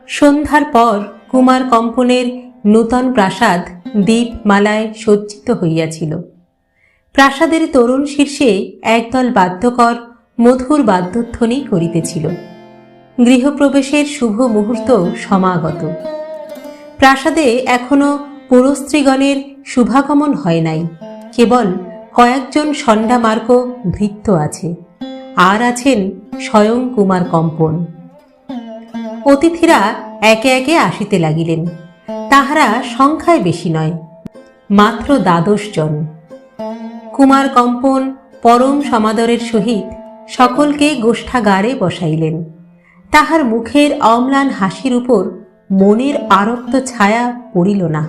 সন্ধ্যার পর কুমার কম্পনের নূতন প্রাসাদ দীপমালায় সজ্জিত হইয়াছিল। প্রাসাদের তরুণ শীর্ষে একদল বাদ্যকর মধুর বাদ্যধ্বনি করিতেছিল। গৃহপ্রবেশের শুভ মুহূর্ত সমাগত। প্রাসাদে এখনো পুরস্ত্রীগণের শুভাগমন হয় নাই। কেবল কয়েকজন ষণ্ডামার্গ ভৃত্য আছে, আর আছেন স্বয়ং কুমার কম্পন। অতিথিরা একে একে আসিতে লাগিলেন। তাহারা সংখ্যায় বেশি নয়, মাত্র 12 জন। কুমার কম্পন পরম সমাদরের সহিত সকলকে গোষ্ঠাগারে বসাইলেন। তাহার মুখের অম্লান হাসির উপর মনের আরক্ত ছায়া পড়িল না।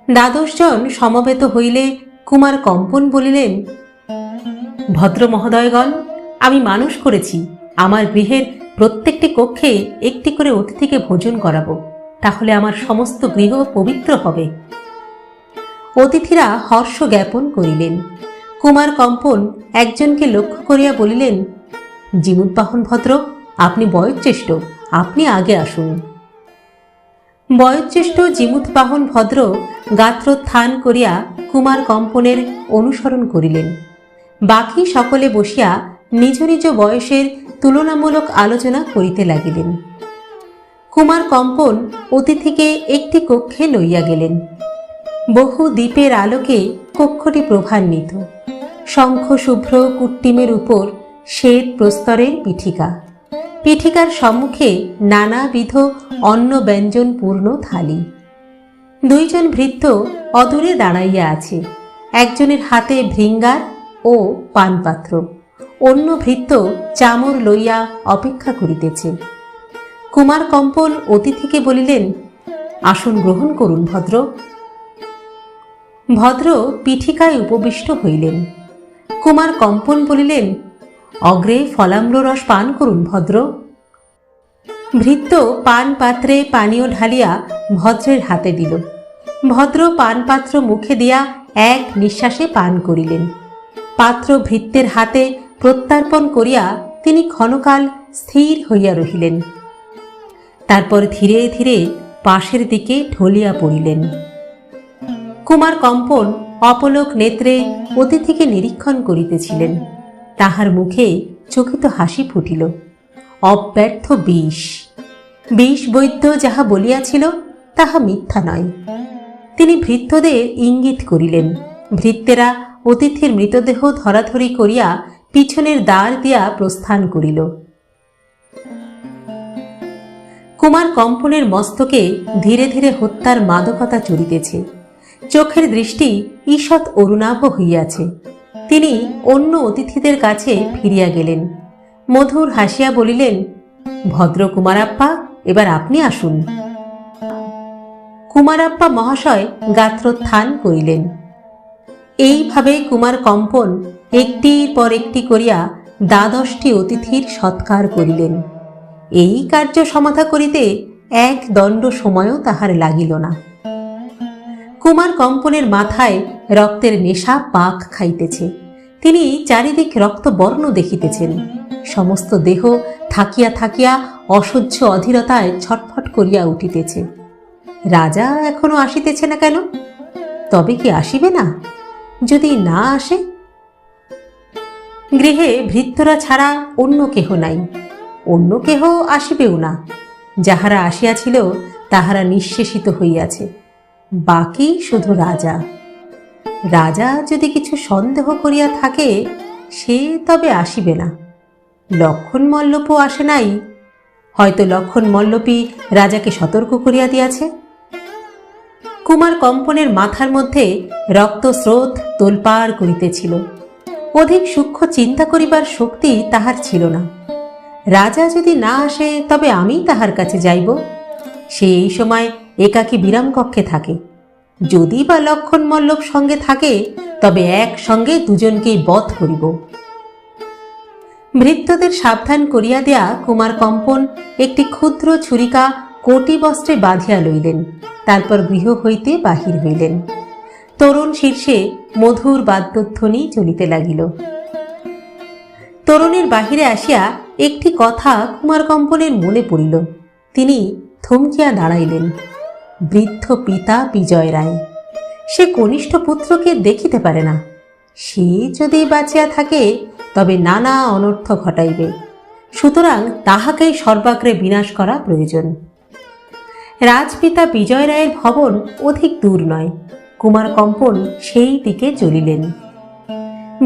12 জন সমবেত হইলে কুমার কম্পন বলিলেন, ভদ্র মহোদয়গণ, আমি মানুষ করেছি আমার গৃহের প্রত্যেকটি কক্ষে একটি করে অতিথিকে ভোজন করাবো, তাহলে আমার সমস্ত গৃহ পবিত্র হবে। অতিথিরা হর্ষ জ্ঞাপন করিলেন। কুমার কম্পন একজনকে লক্ষ্য করিয়া বলিলেন, জিমুৎবাহন ভদ্র, আপনি বয়োজ্যেষ্ঠ, আপনি আগে আসুন। বয়োজ্যেষ্ঠ জিমুৎবাহন ভদ্র গাত্রোত্থান করিয়া কুমার কম্পনের অনুসরণ করিলেন। বাকি সকলে বসিয়া নিজ নিজ বয়সের তুলনামূলক আলোচনা করিতে লাগিলেন। কুমার কম্পন অতিথিকে একটি কক্ষে লইয়া গেলেন। বহু দ্বীপের আলোকে কক্ষটি প্রভান্বিত। শঙ্খ শুভ্র কুট্টিমের উপর শ্বেত প্রস্তরের পিঠিকা। পিঠিকার সম্মুখে নানাবিধ অন্ন ব্যঞ্জন পূর্ণ থালি। 2 জন ভৃত্য অদূরে দাঁড়াইয়া আছে। একজনের হাতে ভৃঙ্গার ও পানপাত্র, অন্য ভৃত্য চামর লইয়া অপেক্ষা করিতেছে। কুমার কম্পন অতিথিকে বলিলেন, আসন গ্রহণ করুন ভদ্র। ভদ্র পিঠিকায় উপবিষ্ট হইলেন। কুমার কম্পন বলিলেন, অগ্রে ফলাম্র রস পান করুন ভদ্র। ভৃত্য পান পাত্রে পানীয় ঢালিয়া ভদ্রের হাতে দিল। ভদ্র পানপাত্র মুখে দিয়া এক নিঃশ্বাসে পান করিলেন। পাত্র ভৃত্যের হাতে প্রত্যার্পণ করিয়া তিনি ক্ষণকাল স্থির হইয়া রহিলেন। তারপর ধীরে ধীরে পাশের দিকে ঢলিয়া পড়িলেন। কুমার কম্পন অপলক নেত্রে অতিথিকে নিরীক্ষণ করিতেছিলেন। তাহার মুখে চকিত হাসি ফুটিল। অব্যর্থ বিষ। বিষ বৈদ্য যাহা বলিয়াছিল তাহা মিথ্যা নয়। তিনি ভৃত্যদের ইঙ্গিত করিলেন। ভৃত্যেরা অতিথির মৃতদেহ ধরাধরি করিয়া পিছনের দ্বার দিয়া প্রস্থান করিল। কুমার কম্পনের মস্তকে ধীরে ধীরে হত্যার মাদকতা চড়িতেছে। চোখের দৃষ্টি ঈষৎ অরুণাভ হইয়াছে। তিনি অন্য অতিথিদের কাছে ফিরিয়া গেলেন। মধুর হাসিয়া বলিলেন, ভদ্র কুমারাপ্পা, এবার আপনি আসুন। কুমারাপ্পা মহাশয় গাত্রোত্থান করিলেন। এইভাবে কুমার কম্পন একটির পর একটি করিয়া 12টি অতিথির সৎকার করিলেন। এই কার্য সমাধা করিতে এক দণ্ড সময়ও তাহার লাগিল না। কুমার কম্পনের মাথায় রক্তের নেশা পাক খাইতেছে। তিনি চারিদিক রক্তবর্ণ দেখিতেছেন। সমস্ত দেহ থাকিয়া থাকিয়া অসহ্য অধীরতায় ছটফট করিয়া উঠিতেছে। রাজা এখনো আসিতেছে না কেন? তবে কি আসিবে না? যদি না আসে? গৃহে ভৃত্যরা ছাড়া অন্য কেহ নাই, অন্য কেহ আসিবেও না। যাহারা আসিয়াছিল তাহারা নিঃশেষিত হইয়াছে। বাকি শুধু রাজা। রাজা যদি কিছু সন্দেহ করিয়া থাকে, সে তবে আসিবে না। লক্ষণ মল্লপও আসে নাই। হয়তো লক্ষণ মল্লপী রাজাকে সতর্ক করিয়া দিয়াছে। কুমার কম্পনের মাথার মধ্যে রক্তস্রোত তোলপাড় করিতেছিল। অধিক সূক্ষ্ম চিন্তা করিবার শক্তি তাহার ছিল না। রাজা যদি না আসে তবে আমি তাহার কাছে যাইব। সে এই সময় একাকী বিরাম কক্ষে থাকে। যদি বা লক্ষণ মল্লক সঙ্গে থাকে তবে একসঙ্গে দুজনকেই বধ করিব। ভৃত্যদের সাবধান করিয়া দেয়া কুমার কম্পন একটি ক্ষুদ্র ছুরিকা কোটি বস্ত্রে বাঁধিয়া লইলেন। তারপর গৃহ হইতে বাহির হইলেন। তরুণ শীর্ষে মধুর বাদ্যধ্বনি চলিতে লাগিল। তরুণের বাহিরে আসিয়া একটি কথা কুমার কম্পনের মনে পড়িল। তিনি থমকিয়া দাঁড়াইলেন। বৃদ্ধ পিতা বিজয় রায়। সে কনিষ্ঠ পুত্রকে দেখিতে পারে না। সে যদি বাঁচিয়া থাকে তবে নানা অনর্থ ঘটাইবে। সুতরাং তাহাকেই সর্বাগ্রে বিনাশ করা প্রয়োজন। রাজপিতা বিজয় রায়ের ভবন অধিক দূর নয়। কুমার কম্পন সেই দিকে চলিলেন।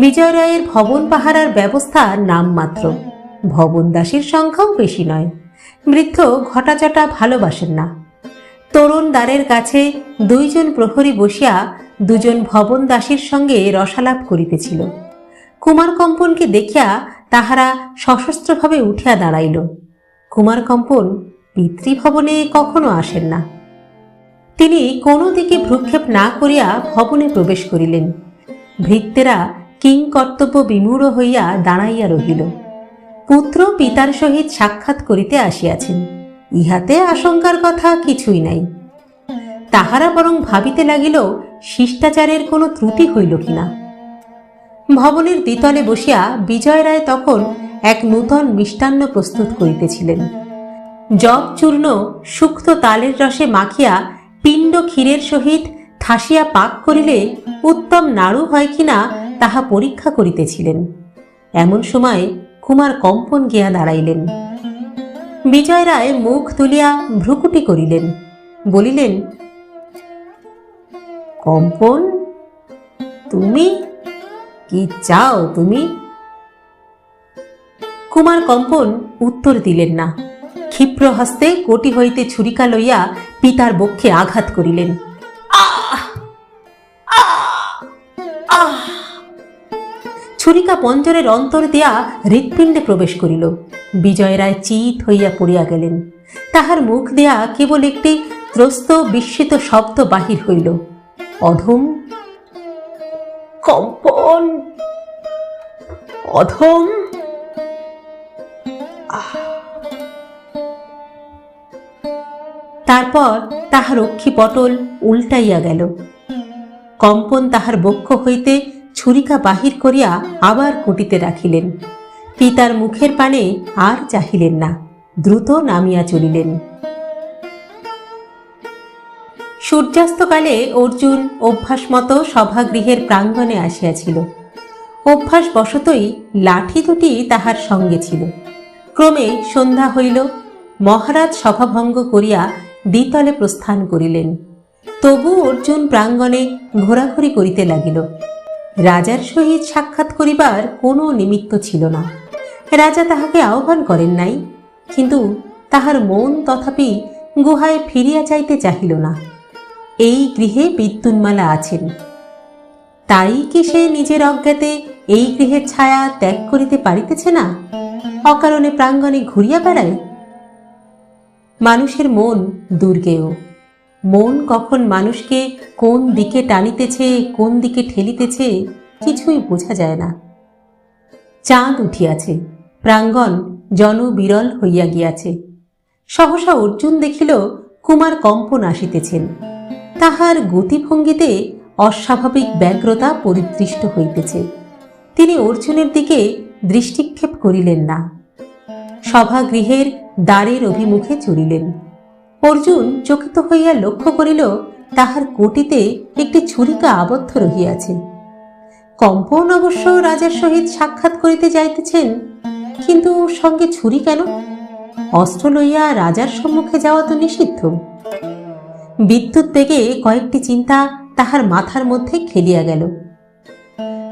বিজয় রায়ের ভবন পাহারার ব্যবস্থা নামমাত্র। ভবন দাসীর সংখ্যাও বেশি নয়। বৃদ্ধ ঘটাচটা ভালোবাসেন না। তরুণ দ্বারের কাছে দুইজন প্রহরী বসিয়া দুজন ভবন দাসীর সঙ্গে রসালাপ করিতেছিল। কুমার কম্পনকে দেখিয়া তাহারা সশস্ত্রভাবে উঠিয়া দাঁড়াইল। কুমার কম্পন পিতৃভবনে কখনো আসেন না। তিনি কোনো দিকে ভ্রুক্ষেপ না করিয়া ভবনে প্রবেশ করিলেন। ভৃত্যেরা কিংকর্তব্য বিমূঢ় হইয়া দাঁড়াইয়া রহিল। পুত্র পিতার সহিত সাক্ষাৎ করিতে আসিয়াছেন, ইহাতে আশঙ্কার কথা কিছুই নাই। তাহারা বরং ভাবিতে লাগিল শিষ্টাচারের কোনো ত্রুটি হইল কিনা। ভবনের দ্বিতলে বসিয়া বিজয় রায় তখন এক নূতন মিষ্টান্ন প্রস্তুত করিতেছিলেন। জব চূর্ণ শুক্ত তালের রসে মাখিয়া পিণ্ড ক্ষীরের সহিত ঠাসিয়া পাক করিলে উত্তম নাড়ু হয় কিনা তাহা পরীক্ষা করিতেছিলেন। এমন সময় কুমার কম্পন গিয়া দাঁড়াইলেন। বিজয় রায় মুখ তুলিয়া ভ্রুকুটি করিলেন, বলিলেন, কম্পন, তুমি কি চাও তুমি? কুমার কম্পন উত্তর দিলেন না। ক্ষিপ্র হস্তে কোটি হইতে ছুরিকা লইয়া পিতার বক্ষে আঘাত করিলেন। ছুরিকা পঞ্জরের অন্তর দিয়া হৃৎপিণ্ডে প্রবেশ করিল। বিজয় রায় চিত হইয়া পড়িয়া গেলেন। তাহার মুখ দিয়া কেবল একটি ত্রস্ত বিস্মিত শব্দ বাহির হইল, অধম। কম্পন, অধম। তারপর তাহার অক্ষিপটল উল্টাইয়া গেল। কম্পন তাহার বক্ষ হইতে ছুরিকা বাহির করিয়া আবার কুটিতে রাখিলেন। পিতার মুখের পানে আর চাহিলেন না, দ্রুত নামিয়া চলিলেন। সূর্যাস্তকালে অর্জুন অভ্যাসমতো সভাগৃহের প্রাঙ্গণে আসিয়াছিল। অভ্যাসবশতই লাঠি দুটি তাহার সঙ্গে ছিল। ক্রমে সন্ধ্যা হইল। মহারাজ সভাভঙ্গ করিয়া দ্বিতলে প্রস্থান করিলেন। তবু অর্জুন প্রাঙ্গণে ঘোরাঘুরি করিতে লাগিল। রাজার সহিত সাক্ষাৎ করিবার কোনো নিমিত্ত ছিল না। রাজা তাহাকে আহ্বান করেন নাই, কিন্তু তাহার মন তথাপি গুহায় ফিরিয়া যাইতে চাহিল না। এই গৃহে বিদ্যুন্মালা আছেন, তাই কি সে নিজের অজ্ঞাতে এই গৃহের ছায়া ত্যাগ করিতে পারিতেছে না? অকারণে প্রাঙ্গণে ঘুরিয়া বেড়ায়। মানুষের মন দুর্গেয়। মন কখন মানুষকে কোন দিকে টানিতেছে, কোন দিকে ঠেলিতেছে, কিছুই বোঝা যায় না। চাঁদ উঠিয়াছে, প্রাঙ্গণ জনবিরল হইয়া গিয়াছে। সহসা অর্জুন দেখিল কুমার কম্পন আসিতেছেন। তাহার গতিভঙ্গিতে অস্বাভাবিক ব্যগ্রতা পরিদৃষ্ট হইতেছে। তিনি অর্জুনের দিকে দৃষ্টিক্ষেপ করিলেন না, সভাগৃহের দ্বারের অভিমুখে চলিলেন। অর্জুন চকিত হইয়া লক্ষ্য করিল তাহার কোটিতে একটি ছুরিকা আবদ্ধ রহিয়াছে। কম্পন অবশ্য রাজার সহিত সাক্ষাৎ করিতে যাইতেছেন, কিন্তু সঙ্গে ছুরি কেন? অস্ত্র লইয়া রাজার সম্মুখে যাওয়া তো নিষিদ্ধ। বিদ্যুৎ বেগে কয়েকটি চিন্তা তাহার মাথার মধ্যে খেলিয়া গেল।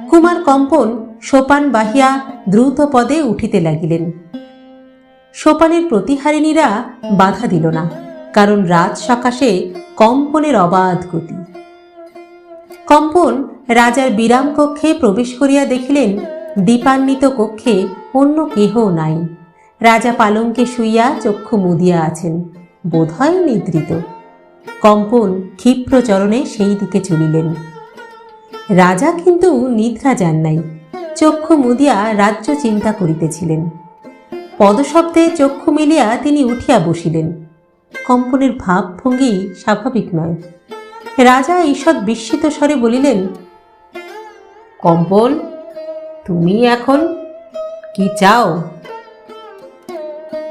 কুমার কম্পন সোপান বাহিয়া দ্রুত পদে উঠিতে লাগিলেন। সোপানের প্রতিহারিণীরা বাধা দিল না। কারণ রাত সকাশে কম্পনের অবাধ গতি। কম্পন রাজার বিরাম কক্ষে প্রবেশ করিয়া দেখিলেন দীপান্বিত কক্ষে অন্য কেহ নাই। রাজা পালঙ্কে শুইয়া চক্ষু মুদিয়া আছেন, বোধহয় নিদ্রিত। কম্পন ক্ষিপ্র চরণে সেই দিকে চলিলেন। রাজা কিন্তু নিদ্রা যান নাই, চক্ষু মুদিয়া রাজ্য চিন্তা করিতেছিলেন। পদশব্দে চক্ষু মিলিয়া তিনি উঠিয়া বসিলেন। কম্পনের ভাবভঙ্গি স্বাভাবিক নয়। রাজা ঈষৎ বিস্মিত স্বরে বলিলেন, কম্পন, তুমি এখন কি চাও?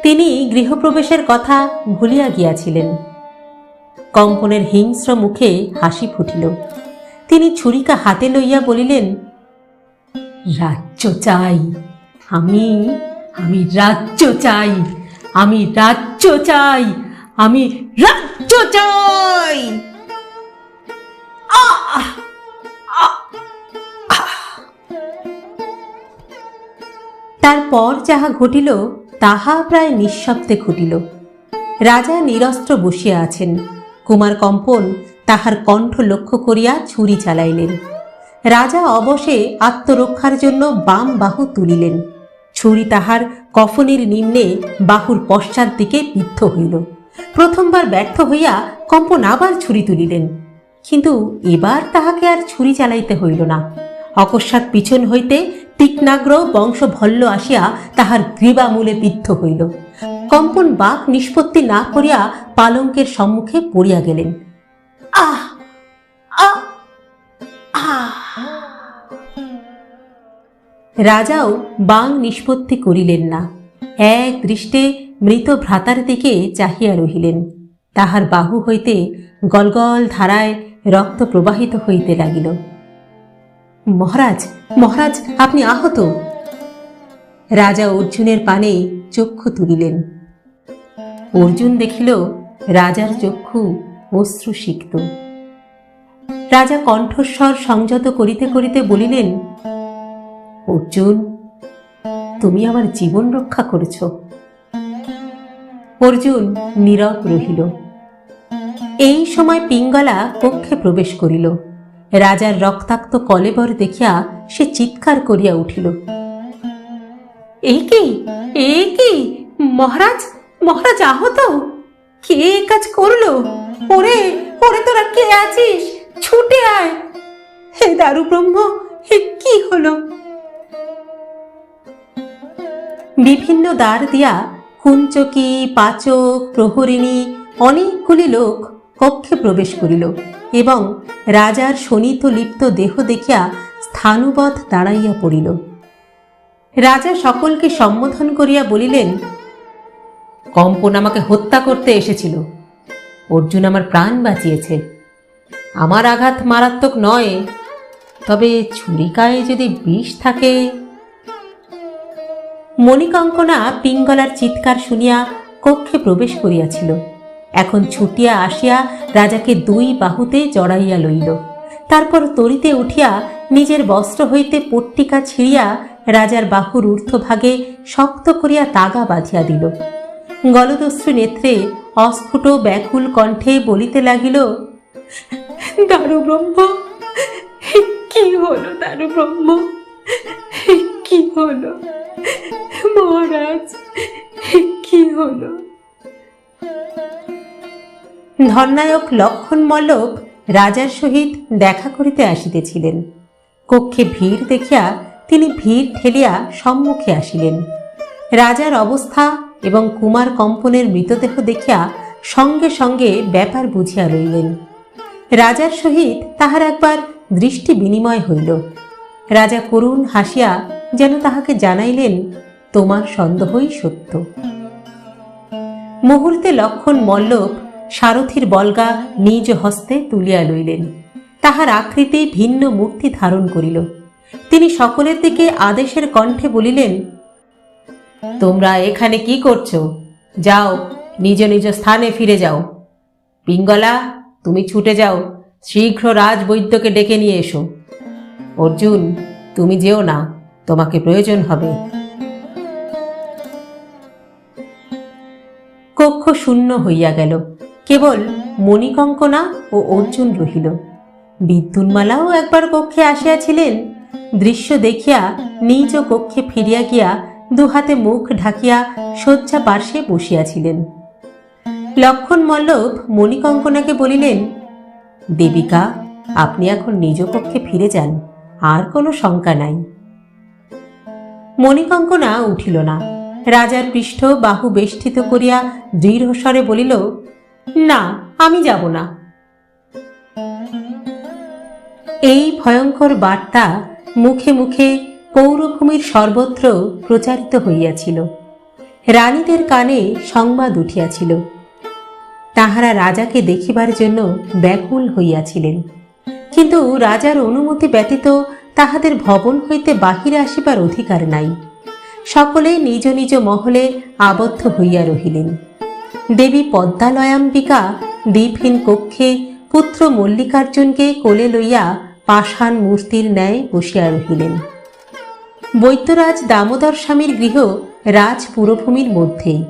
তিনি গৃহপ্রবেশের কথা ভুলিয়া গিয়াছিলেন। কম্পনের হিংস্র মুখে হাসি ফুটিল। তিনি ছুরিকা হাতে লইয়া বলিলেন, রাজ্য চাই, আমি আমি রাজ্য চাই, আমি রাজ্য চাই, আমি রাজ্য চাই। তারপর যাহা ঘটিল তাহা প্রায় নিঃশব্দে ঘটিল। রাজা নিরস্ত্র বসিয়া আছেন। কুমার কম্পন তাহার কণ্ঠ লক্ষ্য করিয়া ছুরি চালাইলেন। রাজা অবশে আত্মরক্ষার জন্য বাম বাহু তুলিলেন। ছুরি তাহার কফনের নিম্নে বাহুর পশ্চাৎ দিকে বিদ্ধ হইল। প্রথমবার ব্যর্থ হইয়া কম্পন আবার ছুরি তুলিলেন, কিন্তু এবার তাহাকে আর ছুরি চালাইতে হইল না। অকস্মাৎ পিছন হইতে তীক্ষ্ণাগ্র বংশভল্ল আসিয়া তাহার গ্রীবামূলে বিদ্ধ হইল। কম্পন বাক নিষ্পত্তি না করিয়া পালঙ্কের সম্মুখে পড়িয়া গেলেন। আহ আহ আহ! রাজাও বাং নিষ্পত্তি করিলেন না। এক দৃষ্টে মৃত ভ্রাতার দিকে চাহিয়া রহিলেন। তাহার বাহু হইতে গলগল ধারায় রক্ত প্রবাহিত হইতে লাগিল। মহারাজ, মহারাজ, আপনি আহত। রাজা অর্জুনের পানে চক্ষু তুলিলেন। অর্জুন দেখিল রাজার চক্ষু অশ্রুসিক্ত। রাজা কণ্ঠস্বর সংযত করিতে করিতে বলিলেন, অর্জুন, তুমি আমার জীবন রক্ষা করেছ। অর্জুন নীরব রহিল। এই সময় পিঙ্গলা কক্ষে প্রবেশ করিল। রাজার রক্তাক্ত কলেবর দেখিয়া সে চিৎকার করিয়া উঠিল, এই কি, এই কি, মহারাজ, মহারাজ আহত? কে কাজ করলো? ওরে ওরে, তোরা কে আছিস? ছুটে আয়। হে দারু ব্রহ্ম, হে কি হলো? বিভিন্ন দ্বার দিয়া কুঞ্চকি, পাচক, প্রহরিণী অনেকগুলি লোক কক্ষে প্রবেশ করিল এবং রাজার শোণিত লিপ্ত দেহ দেখিয়া স্থাণুবৎ দাঁড়াইয়া পড়িল। রাজা সকলকে সম্বোধন করিয়া বলিলেন, কম্পন আমাকে হত্যা করতে এসেছিল। অর্জুন আমার প্রাণ বাঁচিয়েছে। আমার আঘাত মারাত্মক নয়, তবে ছুরিকায় যদি বিষ থাকে। মণিকঙ্কনা পিঙ্গলার চিৎকার শুনিয়া কক্ষে প্রবেশ করিয়াছিল। এখন ছুটিয়া আসিয়া রাজাকে দুই বাহুতে জড়াইয়া লইল। তারপর তরিতে উঠিয়া নিজের বস্ত্র হইতে পট্টিকা ছিঁড়িয়া রাজার বাহুর ঊর্ধ্বভাগে শক্ত করিয়া তাগা বাঁধিয়া দিল। গলদস্যু নেত্রে অস্ফুট ব্যাকুল কণ্ঠে বলিতে লাগিল, দারু ব্রহ্ম, কি হলো? দারু ব্রহ্ম, কি হলো? মহারাজ, কি হলো? ধননায়ক লক্ষণ মল্লক রাজার সহিত দেখা করিতে আসিতেছিলেন। কক্ষে ভিড় দেখিয়া তিনি ভিড় ঠেলিয়া সম্মুখে আসিলেন। রাজার অবস্থা এবং কুমার কম্পনের মৃতদেহ দেখিয়া সঙ্গে সঙ্গে ব্যাপার বুঝিয়া লইলেন। রাজার সহিত তাহার একবার দৃষ্টি বিনিময় হইল। রাজা করুণ হাসিয়া যেন তাহাকে জানাইলেন, তোমার সন্দেহই সত্য। মুহূর্তে লক্ষণ মল্লক সারথীর বল্গা নিজ হস্তে তুলিয়া লইলেন। তাহার আকৃতি ভিন্ন মূর্তি ধারণ করিল। তিনি সকলের দিকে আদেশের কণ্ঠে বলিলেন, তোমরা এখানে কি করছো? যাও, নিজ নিজ স্থানে ফিরে যাও। পিঙ্গলা, তুমি ছুটে যাও, শীঘ্র রাজবৈদ্যকে ডেকে নিয়ে এসো। অর্জুন, তুমি যেও না, তোমাকে প্রয়োজন হবে। কক্ষ শূন্য হইয়া গেল। কেবল মণিকঙ্কনা ও অর্জুন রহিল। বিদ্যুন্মালাও একবার কক্ষে আসিয়াছিলেন। দৃশ্য দেখিয়া নিজ কক্ষে ফিরিয়া গিয়া দুহাতে মুখ ঢাকিয়া শয্যা পার্শ্বে বসিয়াছিলেন। লক্ষণ মল্লভ মণিকঙ্কনাকে বলিলেন, দেবিকা, আপনি এখন নিজ কক্ষে ফিরে যান, আর কোনো শঙ্কা নাই। মণিকঙ্কনা উঠিল না। রাজার পৃষ্ঠ বাহু বেষ্টিত করিয়া দৃঢ়স্বরে বলিল, না, আমি যাব না। এই ভয়ঙ্কর বার্তা মুখে মুখে পৌরভূমির সর্বত্র প্রচারিত হইয়াছিল। রানীদের কানে সংবাদ উঠিয়াছিল। তাহারা রাজাকে দেখিবার জন্য ব্যাকুল হইয়াছিলেন, কিন্তু রাজার অনুমতি ব্যতীত তাহাদের ভবন হইতে বাহিরে আসিবার অধিকার নাই। সকলে নিজ নিজ মহলে আবদ্ধ হইয়া রহিলেন। দেবী পদ্মালয়াম্বিকা দীপহীন কক্ষে পুত্র মল্লিকার্জুনকে কোলে লইয়া পাষাণ মূর্তির ন্যায় বসিয়া রহিলেন। বৈদ্যরাজ দামোদর স্বামীর গৃহ রাজপুরভূমির মধ্যেই।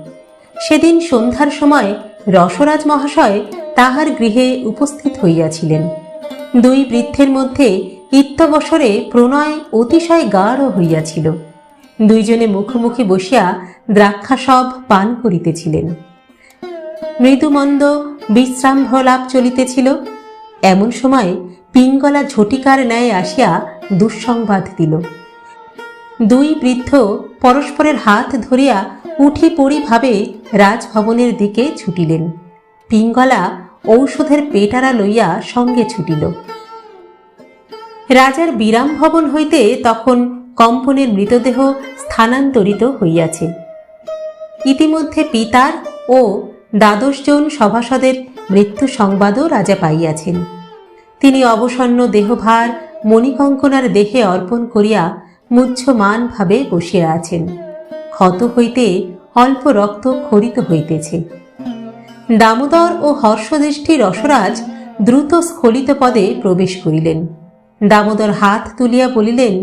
সেদিন সন্ধ্যার সময় রসরাজ মহাশয় তাহার গৃহে উপস্থিত হইয়াছিলেন। দুই বৃদ্ধের মধ্যে ইত্যবসরে প্রণয় অতিশয় গাঢ় হইয়াছিল। দুইজনে মুখোমুখি বসিয়া দ্রাক্ষাসব পান করিতেছিলেন। মৃদুমন্দ বিশ্রামভলাপ চলিতেছিল। এমন সময় পিঙ্গলা ঝটিকার ন্যায় আসিয়া দুঃসংবাদ দিল। দুই বৃদ্ধ পরস্পরের হাত ধরিয়া উঠি পড়ি ভাবে রাজভবনের দিকে ছুটিলেন। পিঙ্গলা ঔষধের পেটারা লইয়া সঙ্গে ছুটিল। রাজার বিরাম ভবন হইতে তখন কম্পনের মৃতদেহ স্থানান্তরিত হইয়াছে। ইতিমধ্যে পিতার ও ১২ জন সভাসদের মৃত্যু সংবাদও রাজা পাইয়াছেন। তিনি অবসন্ন দেহভার মণিকঙ্কনার দেহে অর্পণ করিয়া মুহ্যমানভাবে বসিয়া আছেন। ক্ষত হইতে অল্প রক্ত খরিত হইতেছে। দামোদর ও হর্ষদৃষ্টি রসরাজ দ্রুত স্খলিত পদে প্রবেশ করিলেন। দামোদর হাত তুলিয়া বলিলেন,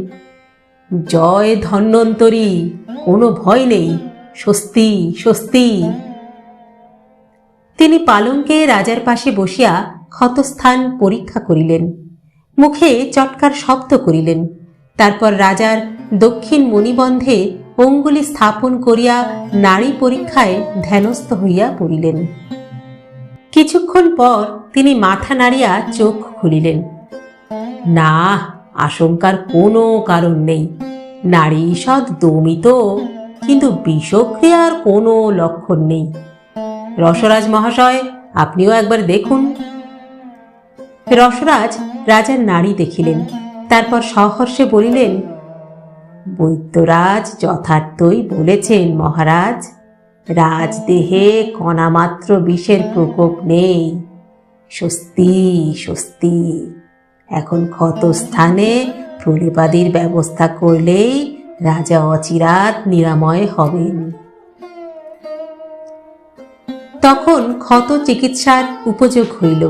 জয় ধন্বন্তরী, কোনো ভয় নেই, স্বস্তি স্বস্তি। তিনি পালঙ্কে রাজার পাশে বসিয়া ক্ষতস্থান পরীক্ষা করিলেন। মুখে চটকার শব্দ করিলেন। তারপর রাজার দক্ষিণ মণিবন্ধে অঙ্গুলি স্থাপন করিয়া নাড়ী পরীক্ষায় ধ্যানস্থ হইয়া পড়িলেন। কিছুক্ষণ পর তিনি মাথা নাড়িয়া চোখ খুলিলেন। না, আশঙ্কার কোনো কারণ নেই। নারী ঈষৎ দমিত, কিন্তু বিষক্রিয়ার কোনো লক্ষণ নেই। রসরাজ মহাশয়, আপনিও একবার দেখুন। রসরাজ রাজার নাড়ি দেখিলেন। তারপর সহর্ষে বলিলেন, বৈদ্যরাজ যথার্থই বলেছেন মহারাজ। রাজদেহে কণামাত্র বিষের প্রকোপ নেই। স্বস্তি স্বস্তি। এখন ক্ষতস্থানে প্রলেপাদির ব্যবস্থা করলেই রাজা অচিরাত নিরাময় হবেন। তখন ক্ষত চিকিৎসার উপযোগ হইল।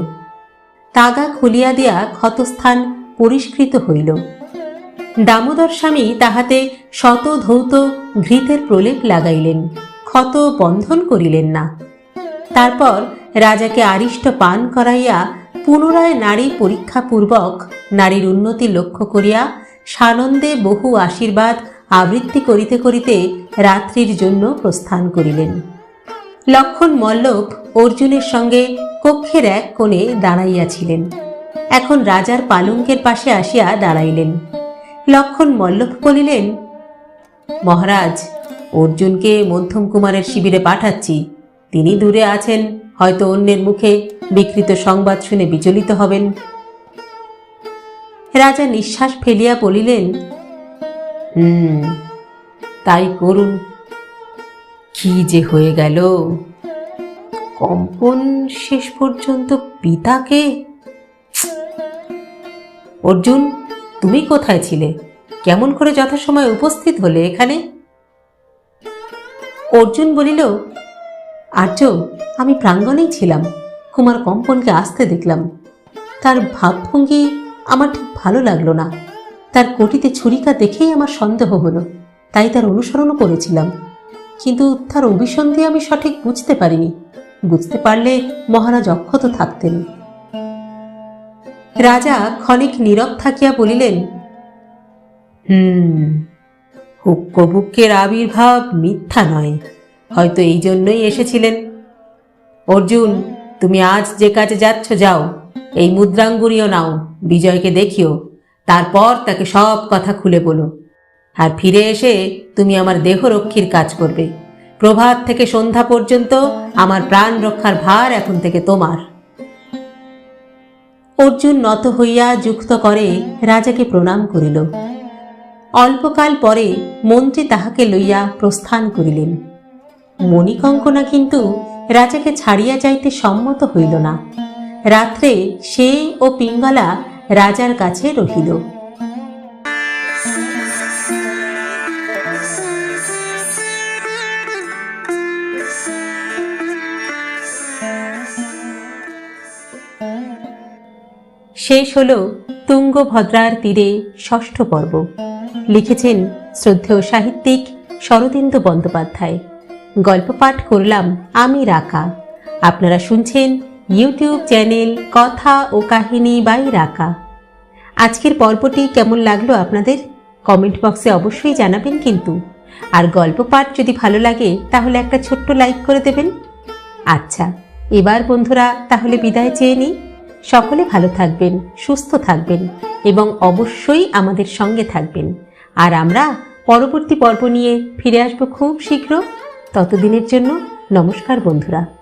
তাগা খুলিয়া দিয়া ক্ষতস্থান পরিষ্কৃত হইল। দামোদর স্বামী তাহাতে শত ধৌত ঘৃতের প্রলেপ লাগাইলেন, ক্ষত বন্ধন করিলেন না। তারপর রাজাকে আরিষ্ট পান করাইয়া পুনরায় নারী পরীক্ষাপূর্বক নারীর উন্নতি লক্ষ্য করিয়া সানন্দে বহু আশীর্বাদ আবৃত্তি করিতে করিতে রাত্রির জন্য প্রস্থান করিলেন। লক্ষণ মল্লভ অর্জুনের সঙ্গে কক্ষের এক কোণে দাঁড়াইয়াছিলেন। এখন রাজার পালঙ্কের পাশে আসিয়া দাঁড়াইলেন। লক্ষণ মল্লভ বলিলেন, মহারাজ, অর্জুনকে মধ্যম কুমারের শিবিরে পাঠাচ্ছি। তিনি দূরে আছেন, হয়তো অন্যের মুখে বিকৃত সংবাদ শুনে বিচলিত হবেন। রাজা নিঃশ্বাস ফেলিয়া বলিলেন, তাই করুন। কি যে হয়ে গেল! কম্পন শেষ পর্যন্ত পিতাকে। অর্জুন, তুমি কোথায় ছিলে? কেমন করে যথাসময়ে উপস্থিত হলে এখানে? অর্জুন বলিল, আর্য, আমি প্রাঙ্গণেই ছিলাম। কুমার কম্পনকে আসতে দেখলাম। তার ভাবভঙ্গি আমার ঠিক ভালো লাগলো না। তার কটিতে ছুরিকা দেখেই আমার সন্দেহ হলো, তাই তার অনুসরণও করেছিলাম। কিন্তু তার অভিসন্ধি আমি সঠিক বুঝতে পারিনি। বুঝতে পারলে মহারাজ অক্ষত থাকতেন। রাজা ক্ষণিক নীরব থাকিয়া বলিলেন, হুক্কবুক্কের আবির্ভাব মিথ্যা নয়, হয়তো এই জন্যই এসেছিলেন। অর্জুন, তুমি আজ যে কাজে যাচ্ছ যাও, এই মুদ্রাঙ্গুরিও নাও, বিজয়কে দেখিও, তারপর তাকে সব কথা খুলে বলো। আর ফিরে এসে তুমি আমার দেহরক্ষীর কাজ করবে। প্রভাত থেকে সন্ধ্যা পর্যন্ত আমার প্রাণ রক্ষার ভার এখন থেকে তোমার। অর্জুন নত হইয়া যুক্ত করে রাজাকে প্রণাম করিল। অল্পকাল পরে মন্ত্রী তাহাকে লইয়া প্রস্থান করিলেন। মণিকঙ্কনা কিন্তু রাজাকে ছাড়িয়া যাইতে সম্মত হইল না। রাত্রে সে ও পিঙ্গলা রাজার কাছে রহিল। শেষ হল তুঙ্গভদ্রার তীরে ষষ্ঠ পর্ব। লিখেছেন শ্রদ্ধেয় সাহিত্যিক শরদিন্দু বন্দ্যোপাধ্যায়। গল্প পাঠ করলাম আমি রাকা। আপনারা শুনছেন ইউটিউব চ্যানেল কথা ও কাহিনী বাই রাকা। আজকের পর্বটি কেমন লাগলো আপনাদের কমেন্ট বক্সে অবশ্যই জানাবেন কিন্তু। আর গল্প পাঠ যদি ভালো লাগে তাহলে একটা ছোট্ট লাইক করে দেবেন। আচ্ছা, এবার বন্ধুরা তাহলে বিদায় চেয়ে নিই। সকলে ভালো থাকবেন, সুস্থ থাকবেন এবং অবশ্যই আমাদের সঙ্গে থাকবেন। আর আমরা পরবর্তী পর্ব নিয়ে ফিরে আসবো খুব শীঘ্র। ততদিনের জন্য নমস্কার বন্ধুরা।